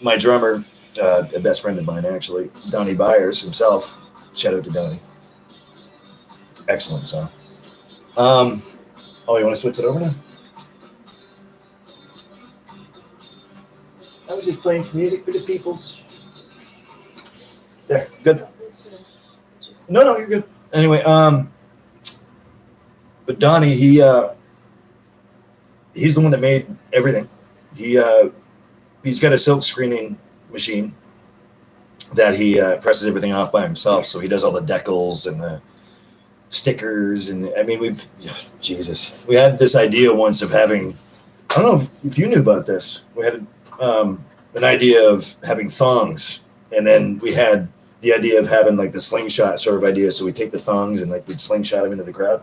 My drummer, a best friend of mine actually, Donnie Byers himself. Shout out to Donnie. Excellent song. Oh, you want to switch it over now? I was just playing some music for the peoples. There, good. No, you're good. Anyway, but Donnie, he's the one that made everything. He's got a silk screening machine that he presses everything off by himself. So he does all the decals and the stickers. And I mean, we had this idea once of having, I don't know if you knew about this. We had an idea of having thongs, and then we had the idea of having like the slingshot sort of idea. So we take the thongs and like we'd slingshot them into the crowd,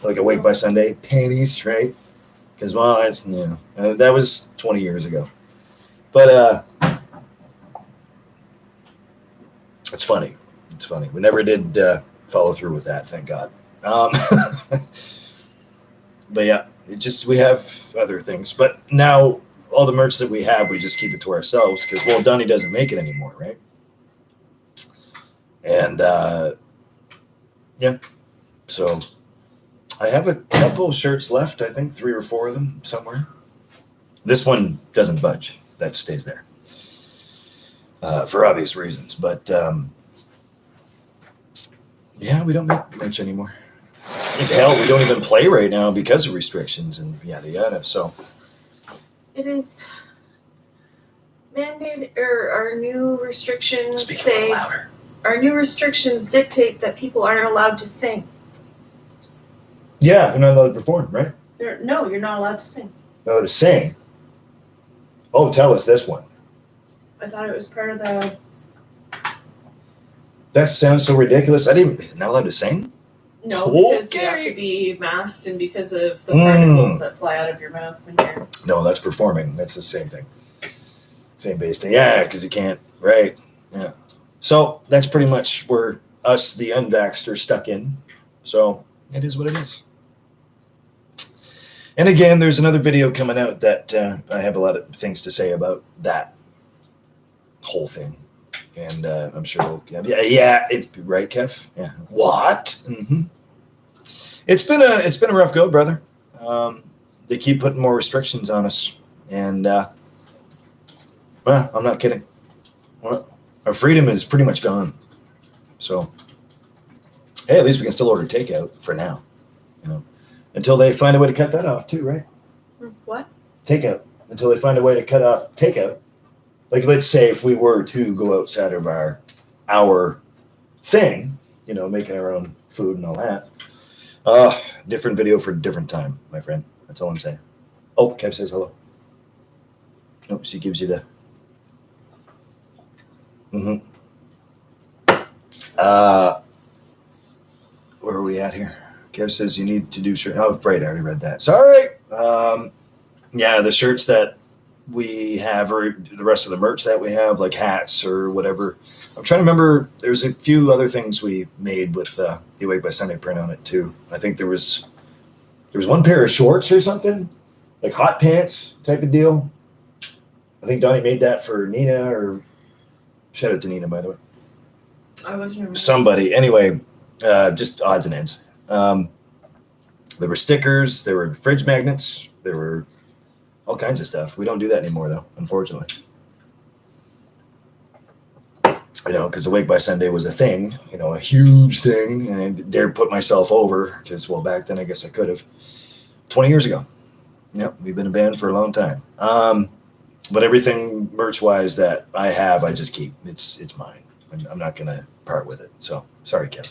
like a Wake by Sunday panties, right? Because that was 20 years ago. But it's funny. It's funny. We never did follow through with that, thank God. But yeah, we have other things. But now all the merch that we have, we just keep it to ourselves because, well, Donnie doesn't make it anymore, right? And yeah, so I have a couple shirts left. I think 3 or 4 of them somewhere. This one doesn't budge. That stays there for obvious reasons. But yeah, we don't make merch anymore. Hell, we don't even play right now because of restrictions and yada yada. So it is mandated, or our new restrictions our new restrictions dictate that people aren't allowed to sing. Yeah, they're not allowed to perform, right? No, you're not allowed to sing. Not allowed to sing. Oh, tell us this one. I thought it was part of the. That sounds so ridiculous. Not allowed to sing? No, because you have to be masked and because of the particles that fly out of your mouth when you're. No, that's performing. That's the same thing. Same base thing. Yeah, because you can't. Right. Yeah. So that's pretty much where us, the unvaxxed, are stuck in. So it is what it is. And again, there's another video coming out that I have a lot of things to say about that whole thing. And I'm sure we'll... Yeah, right, Kev? Yeah. What? Mm-hmm. It's been a rough go, brother. They keep putting more restrictions on us. And, well, I'm not kidding. Well, our freedom is pretty much gone. So, hey, at least we can still order takeout for now. Until they find a way to cut that off too, right? What? Takeout. Until they find a way to cut off takeout. Like, let's say if we were to go outside of our thing, making our own food and all that. Different video for a different time, my friend. That's all I'm saying. Oh, Kev says hello. Oh, she gives you the. Where are we at here? Kev says you need to do shirt. Oh, right, I already read that. Sorry. Yeah, the shirts that we have, or the rest of the merch that we have, like hats or whatever. I'm trying to remember. There's a few other things we made with the Awake by Sunday print on it too. I think there was one pair of shorts or something, like hot pants type of deal. I think Donnie made that for Nina, or shout out to Nina, by the way. I wasn't remembering. Somebody. Anyway, just odds and ends. There were stickers. There were fridge magnets. There were all kinds of stuff. We don't do that anymore, though, unfortunately. You know, because Awake by Sunday was a thing, you know, a huge thing, and I dared put myself over because, well, back then I guess I could have. 20 years ago. Yep, we've been a band for a long time. But everything merch-wise that I have, I just keep. It's mine. I'm not going to part with it. So, sorry, Kevin.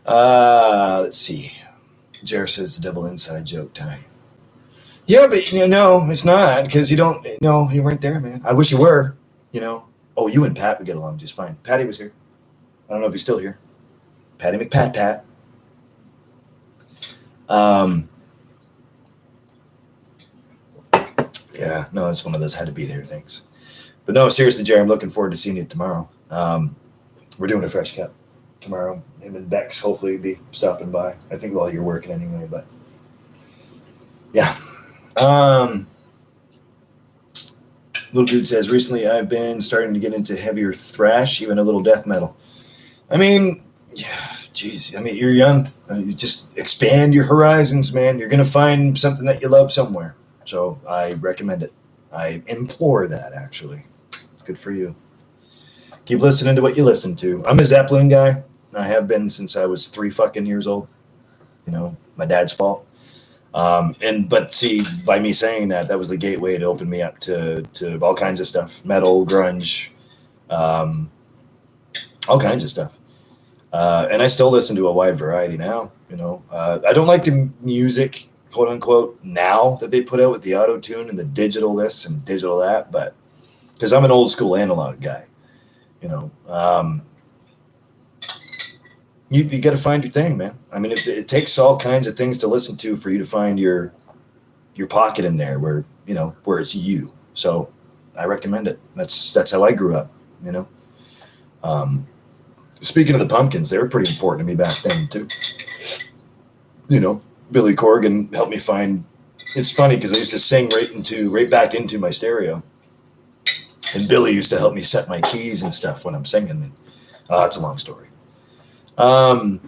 Let's see. Jer says the double inside joke, Ty. Yeah, but no, it's not, because you don't. No, you weren't there, man. I wish you were. You know. Oh, you and Pat would get along just fine. Patty was here. I don't know if he's still here. Patty McPat. Yeah, no, it's one of those had to be there things. But no, seriously, Jerry, I'm looking forward to seeing you tomorrow. We're doing a fresh cut tomorrow. Him and Bex hopefully be stopping by. I think while you're working anyway, but yeah. Little dude says, recently I've been starting to get into heavier thrash, even a little death metal. I mean, yeah, geez. I mean, you're young. You just expand your horizons, man. You're going to find something that you love somewhere. So I recommend it. I implore that, actually. Good for you. Keep listening to what you listen to. I'm a Zeppelin guy. I have been since I was 3 fucking years old. You know, my dad's fault. But see, by me saying that, that was the gateway to open me up to all kinds of stuff. Metal, grunge, all kinds of stuff. And I still listen to a wide variety now, you know. I don't like the music, quote unquote, now that they put out with the auto-tune and the digital this and digital that, but because I'm an old school analog guy, you know. You got to find your thing, man. I mean, it takes all kinds of things to listen to for you to find your pocket in there where, you know, where it's you. So I recommend it. That's how I grew up, you know. Speaking of the Pumpkins, they were pretty important to me back then too. You know, Billy Corgan helped me find. It's funny because I used to sing right back into my stereo, and Billy used to help me set my keys and stuff when I'm singing. It's a long story. I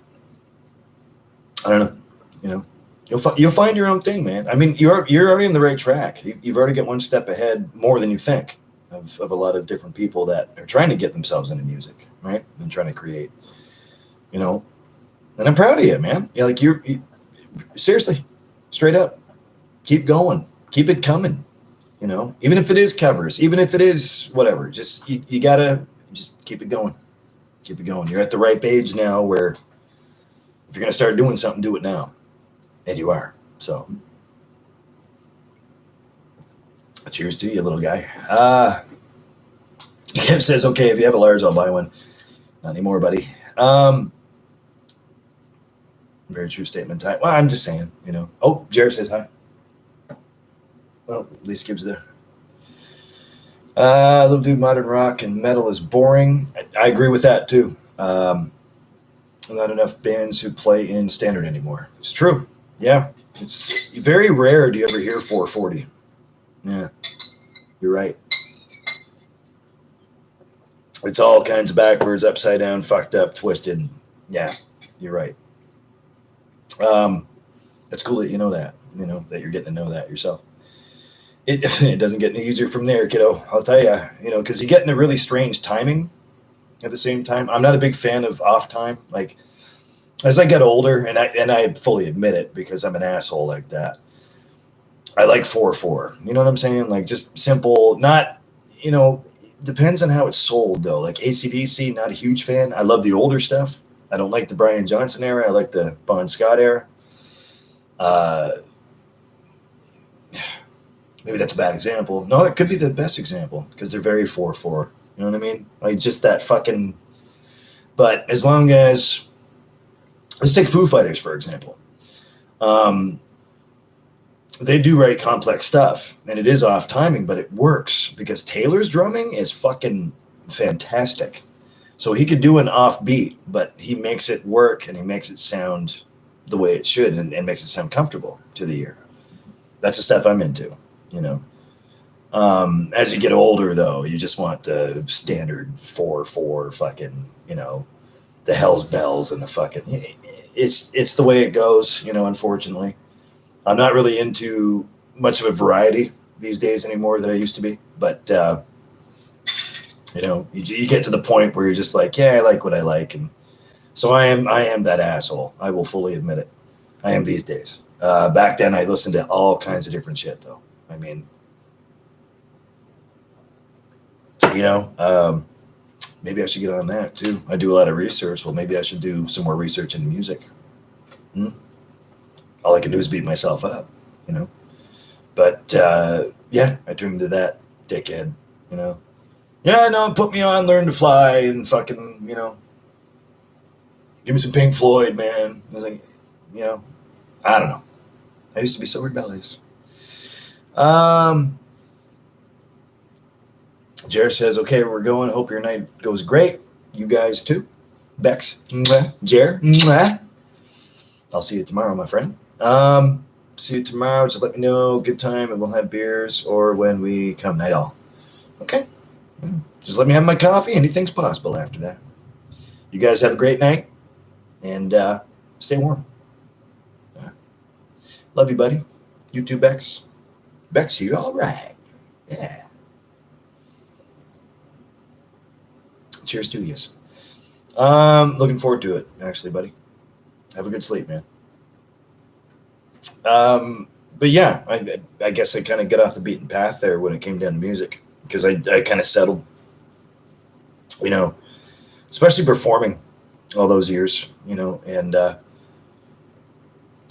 don't know. You know, you'll find your own thing, man. I mean, you're already in the right track. You've already got one step ahead more than you think of a lot of different people that are trying to get themselves into music, right? And trying to create, you know. And I'm proud of you, man. Yeah, like you seriously, straight up, keep going, keep it coming. You know, even if it is covers, even if it is whatever, just you gotta just keep it going. Keep it going. You're at the ripe age now where if you're going to start doing something, do it now. And you are. So cheers to you, little guy. Kev says, okay, if you have a large, I'll buy one. Not anymore, buddy. Very true statement. Well, I'm just saying, you know. Oh, Jared says hi. Well, at least Gibbs there. Little dude, modern rock and metal is boring. I agree with that too. Not enough bands who play in standard anymore. It's true. Yeah, it's very rare. Do you ever hear 440? Yeah, you're right. It's all kinds of backwards, upside down, fucked up, twisted. Yeah, you're right. It's cool that you know that. You know that you're getting to know that yourself. It doesn't get any easier from there, kiddo. I'll tell you, you know, because you get in a really strange timing at the same time. I'm not a big fan of off time. Like, as I get older, and I fully admit it because I'm an asshole like that, I like 4/4. You know what I'm saying? Like, just simple, not, you know, depends on how it's sold, though. Like, AC/DC, not a huge fan. I love the older stuff. I don't like the Brian Johnson era. I like the Bon Scott era. maybe that's a bad example. No, it could be the best example because they're very 4/4. You know what I mean? Like just that fucking. But as long as, let's take Foo Fighters for example. They do write complex stuff, and it is off timing, but it works because Taylor's drumming is fucking fantastic. So he could do an offbeat, but he makes it work and he makes it sound the way it should, and makes it sound comfortable to the ear. That's the stuff I'm into, you know. As you get older, though, you just want the standard 4/4 fucking, you know, the Hell's Bells and the fucking. It's the way it goes, you know. Unfortunately, I'm not really into much of a variety these days anymore that I used to be. But you know, you get to the point where you're just like, yeah, I like what I like, and so I am that asshole. I will fully admit it. I am these days. Back then, I listened to all kinds of different shit, though. I mean, you know, maybe I should get on that too. I do a lot of research. Well, maybe I should do some more research into music. All I can do is beat myself up, you know. But yeah, I turned into that dickhead, you know. Yeah, no, put me on Learn to Fly and fucking, you know, give me some Pink Floyd, man. I was like, you know, I don't know. I used to be so rebellious. Jer says, okay, we're going. Hope your night goes great. You guys too. Bex, mwah. Jer, mwah. I'll see you tomorrow, my friend. See you tomorrow. Just let me know. Good time, and we'll have beers or when we come night all. Okay. Just let me have my coffee. Anything's possible after that. You guys have a great night, and stay warm. Love you, buddy. You too, Bex. Bex, you all right? Yeah. Cheers to yous. Looking forward to it, actually, buddy. Have a good sleep, man. But yeah, I guess I kind of got off the beaten path there when it came down to music, because I kind of settled, you know, especially performing all those years, you know, and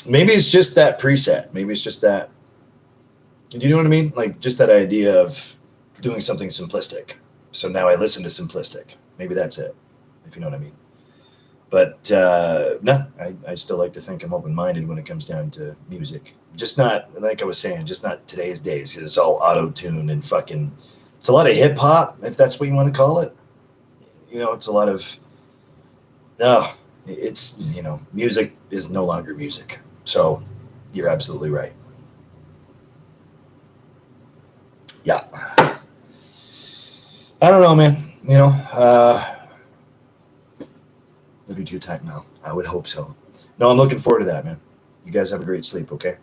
maybe it's just that preset. Maybe it's just that, do you know what I mean? Like just that idea of doing something simplistic. So now I listen to simplistic. Maybe that's it, if you know what I mean. But no, I still like to think I'm open-minded when it comes down to music. Just not, like I was saying, just not today's days, because it's all auto-tune and fucking, it's a lot of hip-hop, if that's what you want to call it. You know, it's a lot of, it's, you know, music is no longer music. So you're absolutely right. Yeah. I don't know, man. You know, live you too tight now. I would hope so. No, I'm looking forward to that, man. You guys have a great sleep, okay?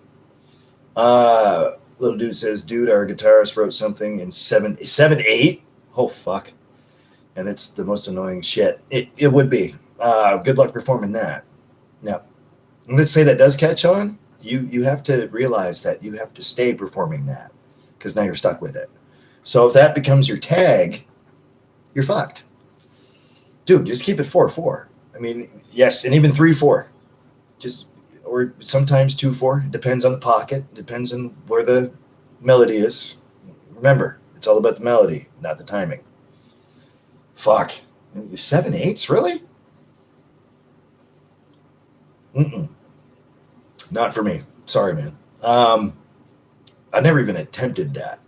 Little dude says, dude, our guitarist wrote something in 7/8. Oh, fuck. And it's the most annoying shit. It would be. Good luck performing that. Now, let's say that does catch on. You have to realize that you have to stay performing that, because now you're stuck with it. So if that becomes your tag, you're fucked. Dude, just keep it 4/4. I mean, yes, and even 3/4. Just, or sometimes 2/4. It depends on the pocket. Depends on where the melody is. Remember, it's all about the melody, not the timing. Fuck. 7/8, really? Not for me. Sorry, man. I never even attempted that,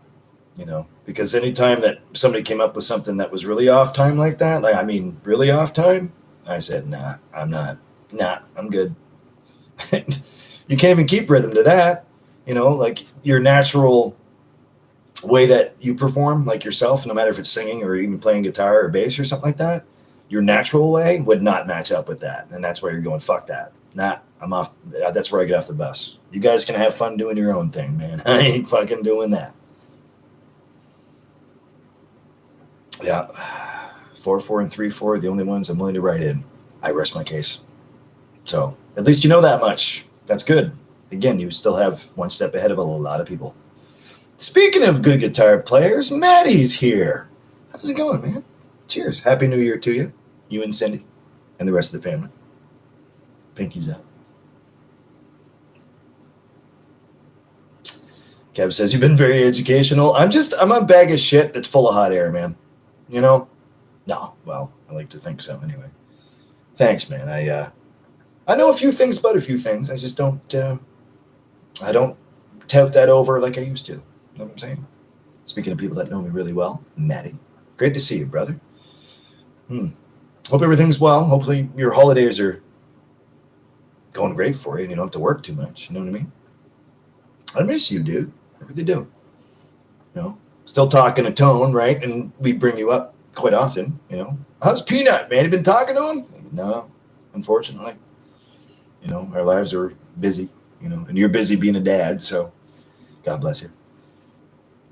you know, because anytime that somebody came up with something that was really off time like that, like, I mean, really off time, I said, nah, I'm not. Nah, I'm good. You can't even keep rhythm to that, you know, like your natural way that you perform, like yourself, no matter if it's singing or even playing guitar or bass or something like that, your natural way would not match up with that. And that's why you're going, fuck that. Nah, I'm off. That's where I get off the bus. You guys can have fun doing your own thing, man. I ain't fucking doing that. Yeah. 4/4 and 3/4 are the only ones I'm willing to write in. I rest my case. So at least you know that much. That's good. Again, you still have one step ahead of a lot of people. Speaking of good guitar players, Maddie's here. How's it going, man? Cheers. Happy New Year to you. You and Cindy and the rest of the family. Pinkies up. Kev says, you've been very educational. I'm a bag of shit that's full of hot air, man. You know? No, well, I like to think so anyway. Thanks, man. I know a few things about a few things. I just don't, I don't tout that over like I used to. You know what I'm saying? Speaking of people that know me really well, Maddie, great to see you, brother. Hope everything's well. Hopefully your holidays are going great for you and you don't have to work too much. You know what I mean? I miss you, dude. I really do. You know, still talking to Tone, right? And we bring you up quite often, you know. How's Peanut, man? You been talking to him? No, unfortunately. You know, our lives are busy, you know, and you're busy being a dad, so God bless you.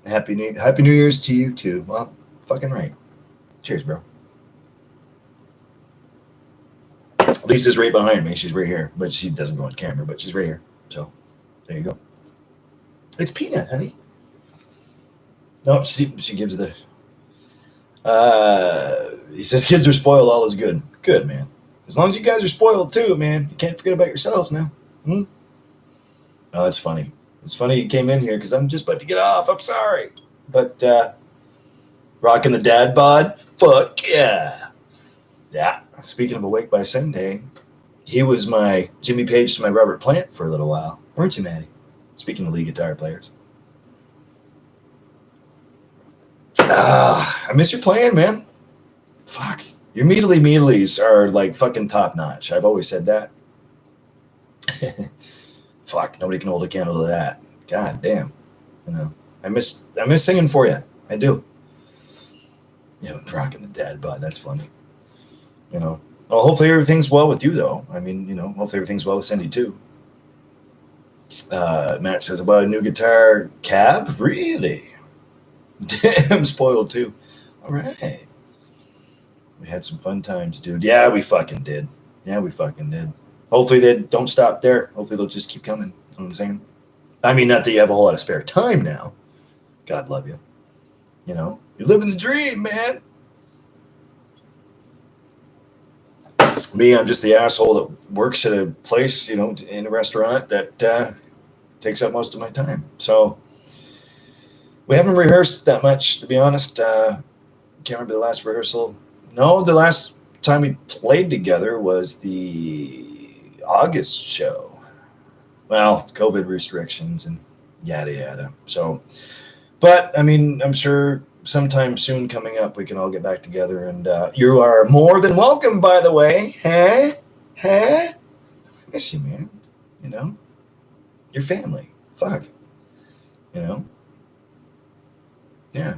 Happy New Year's to you too. Well, fucking right. Cheers, bro. Lisa's right behind me. She's right here, but she doesn't go on camera, but she's right here. So there you go. It's Peanut, honey. No, she gives the. He says kids are spoiled. All is good. Good, man. As long as you guys are spoiled too, man. You can't forget about yourselves now. Oh, it's funny. It's funny you came in here because I'm just about to get off. I'm sorry, but rocking the dad bod. Fuck yeah. Yeah. Speaking of Awake by Sunday, he was my Jimmy Page to my Robert Plant for a little while, weren't you, Maddie? Speaking of lead guitar players. I miss your playing, man. Fuck. Your meadlies are like fucking top notch. I've always said that. Fuck, nobody can hold a candle to that. God damn. You know, I miss singing for you. I do. You know, rocking the dad bod. That's funny. You know. Well, hopefully everything's well with you, though. I mean, you know, hopefully everything's well with Cindy, too. Matt says, about a new guitar cab? Really? Damn, spoiled, too. All right. We had some fun times, dude. Yeah, we fucking did. Hopefully they don't stop there. Hopefully they'll just keep coming. You know what I'm saying? I mean, not that you have a whole lot of spare time now. God love you. You know, you're living the dream, man. Me, I'm just the asshole that works at a place, you know, in a restaurant that takes up most of my time. So we haven't rehearsed that much, to be honest. Can't remember the last rehearsal. No, the last time we played together was the August show. Well, COVID restrictions and yada yada. So, but I mean, I'm sure sometime soon coming up we can all get back together, and you are more than welcome, by the way. Huh? I miss you, man. You know, your family. Fuck. You know. Yeah.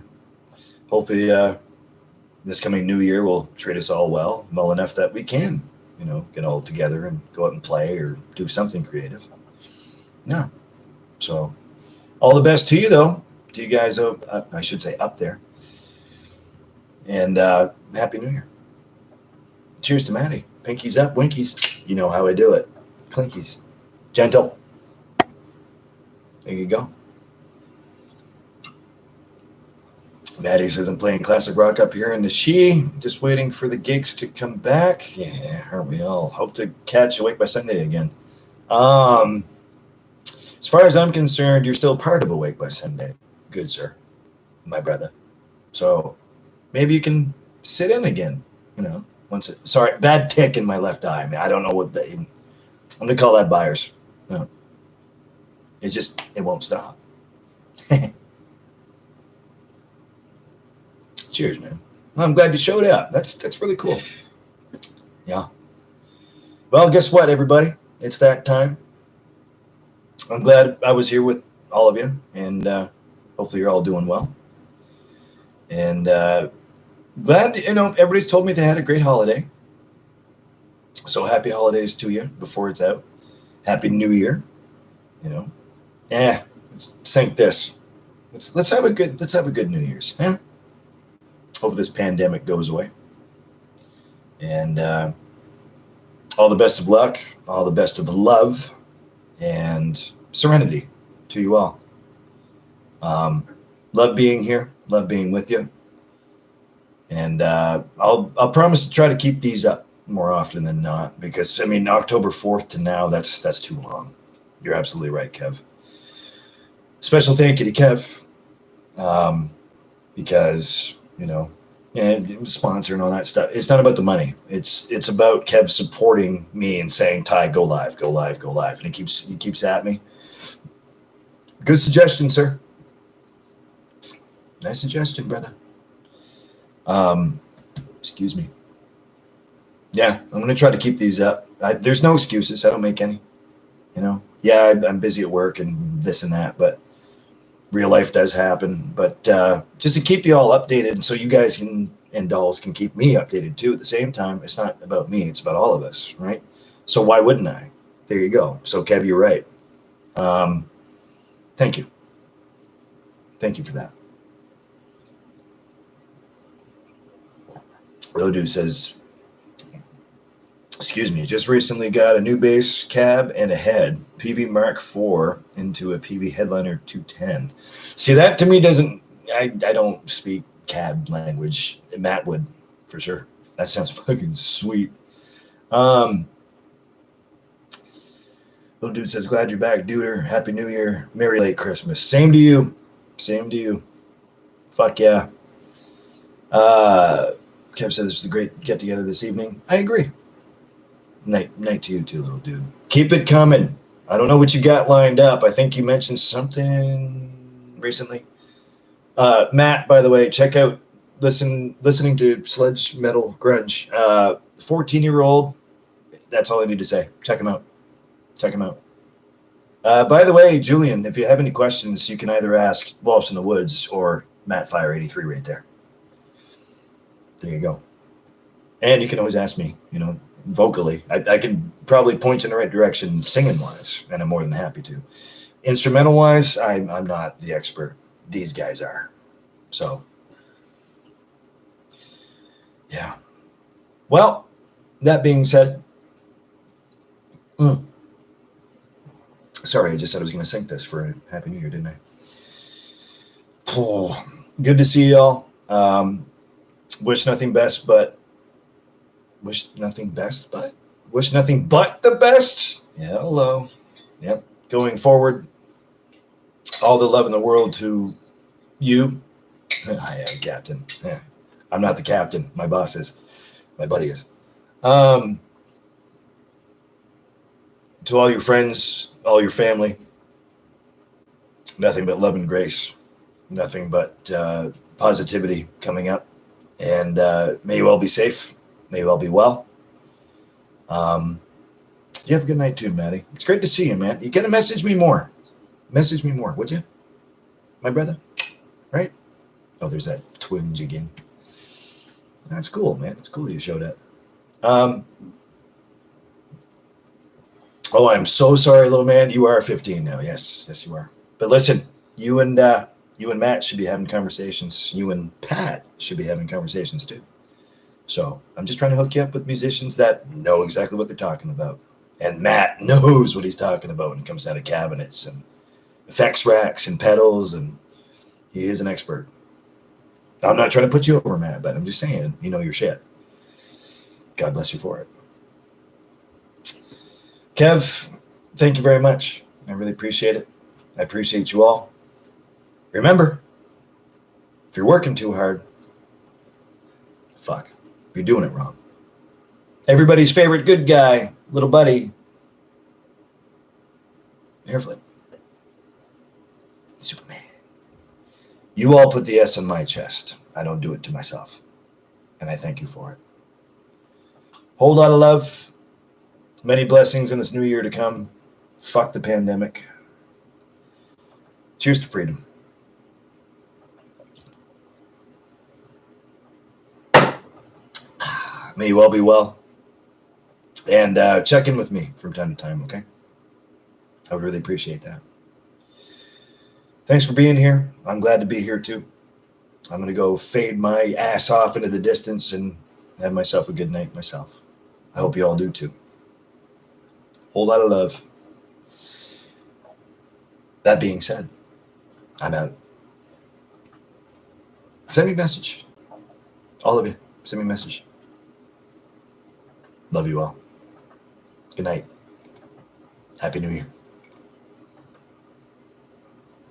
Hopefully this coming new year will treat us all well enough that we can, you know, get all together and go out and play or do something creative. Yeah. So all the best to you, though. To you guys, I should say up there. And Happy New Year. Cheers to Maddie. Pinkies up, winkies. You know how I do it. Clinkies. Gentle. There you go. Maddie says, I'm playing classic rock up here in the She. Just waiting for the gigs to come back. Yeah, aren't we all? Hope to catch Awake by Sunday again. As far as I'm concerned, you're still part of Awake by Sunday. Good, sir. My brother. So maybe you can sit in again, you know. Sorry, bad tick in my left eye. I mean, I don't know what I'm going to call that buyers. No. It won't stop. Cheers, man. Well, I'm glad you showed up. That's really cool. Yeah. Well, guess what, everybody? It's that time. I'm glad I was here with all of you, and hopefully you're all doing well. And glad, you know, everybody's told me they had a great holiday. So happy holidays to you before it's out. Happy New Year. You know. Let's sink this. Let's have a good New Year's. Yeah. Hope this pandemic goes away. And all the best of luck, all the best of love, and serenity to you all. Love being here, love being with you. And I'll promise to try to keep these up more often than not, because I mean, October 4th to now, that's too long. You're absolutely right, Kev. special thank you to Kev, because, and sponsor and all that stuff. It's not about the money. It's about Kev supporting me and saying, Ty, go live, go live, go live. And he keeps at me. Good suggestion, sir. Nice suggestion, brother. Excuse me. Yeah, I'm going to try to keep these up. There's no excuses. I don't make any. Yeah, I'm busy at work and this and that, but real life does happen. But just to keep you all updated so you guys and dolls can keep me updated too at the same time. It's not about me. It's about all of us, right? So why wouldn't I? There you go. So Kev, you're right. Thank you. Thank you for that. Rodu says, excuse me, just recently got a new base cab and a head, PV Mark IV into a PV Headliner 210. See, that to me doesn't, I don't speak cab language. Matt would, for sure. That sounds fucking sweet. Little dude says, glad you're back, duder. Happy New Year. Merry late Christmas. Same to you. Same to you. Fuck yeah. Kev says it's a great get together this evening. I agree. Night to you too, little dude. Keep it coming. I don't know what you got lined up. I think you mentioned something recently. Matt, by the way, check out listening to Sledge Metal Grunge. 14-year-old. That's all I need to say. Check him out. Check him out. By the way, Julian, if you have any questions, you can either ask Walsh in the Woods or Matt Fire 83 right there. There you go. And you can always ask me, vocally. I can probably point you in the right direction singing wise, and I'm more than happy to. Instrumental wise, I'm not the expert. These guys are. So, yeah. Well, that being said, sorry, I just said I was going to sync this for a Happy New Year, didn't I? Oh, good to see y'all. Wish nothing but the best. Yeah, hello. Yep. Going forward, all the love in the world to you. I am captain. Yeah. I'm not the captain. My boss is. My buddy is. To all your friends, all your family, nothing but love and grace. Nothing but positivity coming up. And may you all be safe. May you all be well. You have a good night too, Maddie. It's great to see you, man. You gotta message me more. Message me more, would you? My brother? Right? Oh, there's that twinge again. That's cool, man. It's cool you showed up. Oh, I'm so sorry, little man. You are 15 now. Yes, you are. But listen, you and Matt should be having conversations. You and Pat should be having conversations too. So I'm just trying to hook you up with musicians that know exactly what they're talking about. And Matt knows what he's talking about when it comes down to cabinets and effects racks and pedals, and he is an expert. I'm not trying to put you over, Matt, but I'm just saying, you know your shit. God bless you for it. Kev, thank you very much. I really appreciate it. I appreciate you all. Remember, if you're working too hard, fuck, you're doing it wrong. Everybody's favorite good guy, little buddy, Hairflip, Superman. You all put the S on my chest. I don't do it to myself. And I thank you for it. Whole lot of love. Many blessings in this new year to come. Fuck the pandemic. Cheers to freedom. May you all be well. And check in with me from time to time, okay? I would really appreciate that. Thanks for being here. I'm glad to be here too. I'm going to go fade my ass off into the distance and have myself a good night myself. I hope you all do too. Whole lot of love. That being said, I'm out. Send me a message. All of you, send me a message. Love you all. Good night. Happy New Year.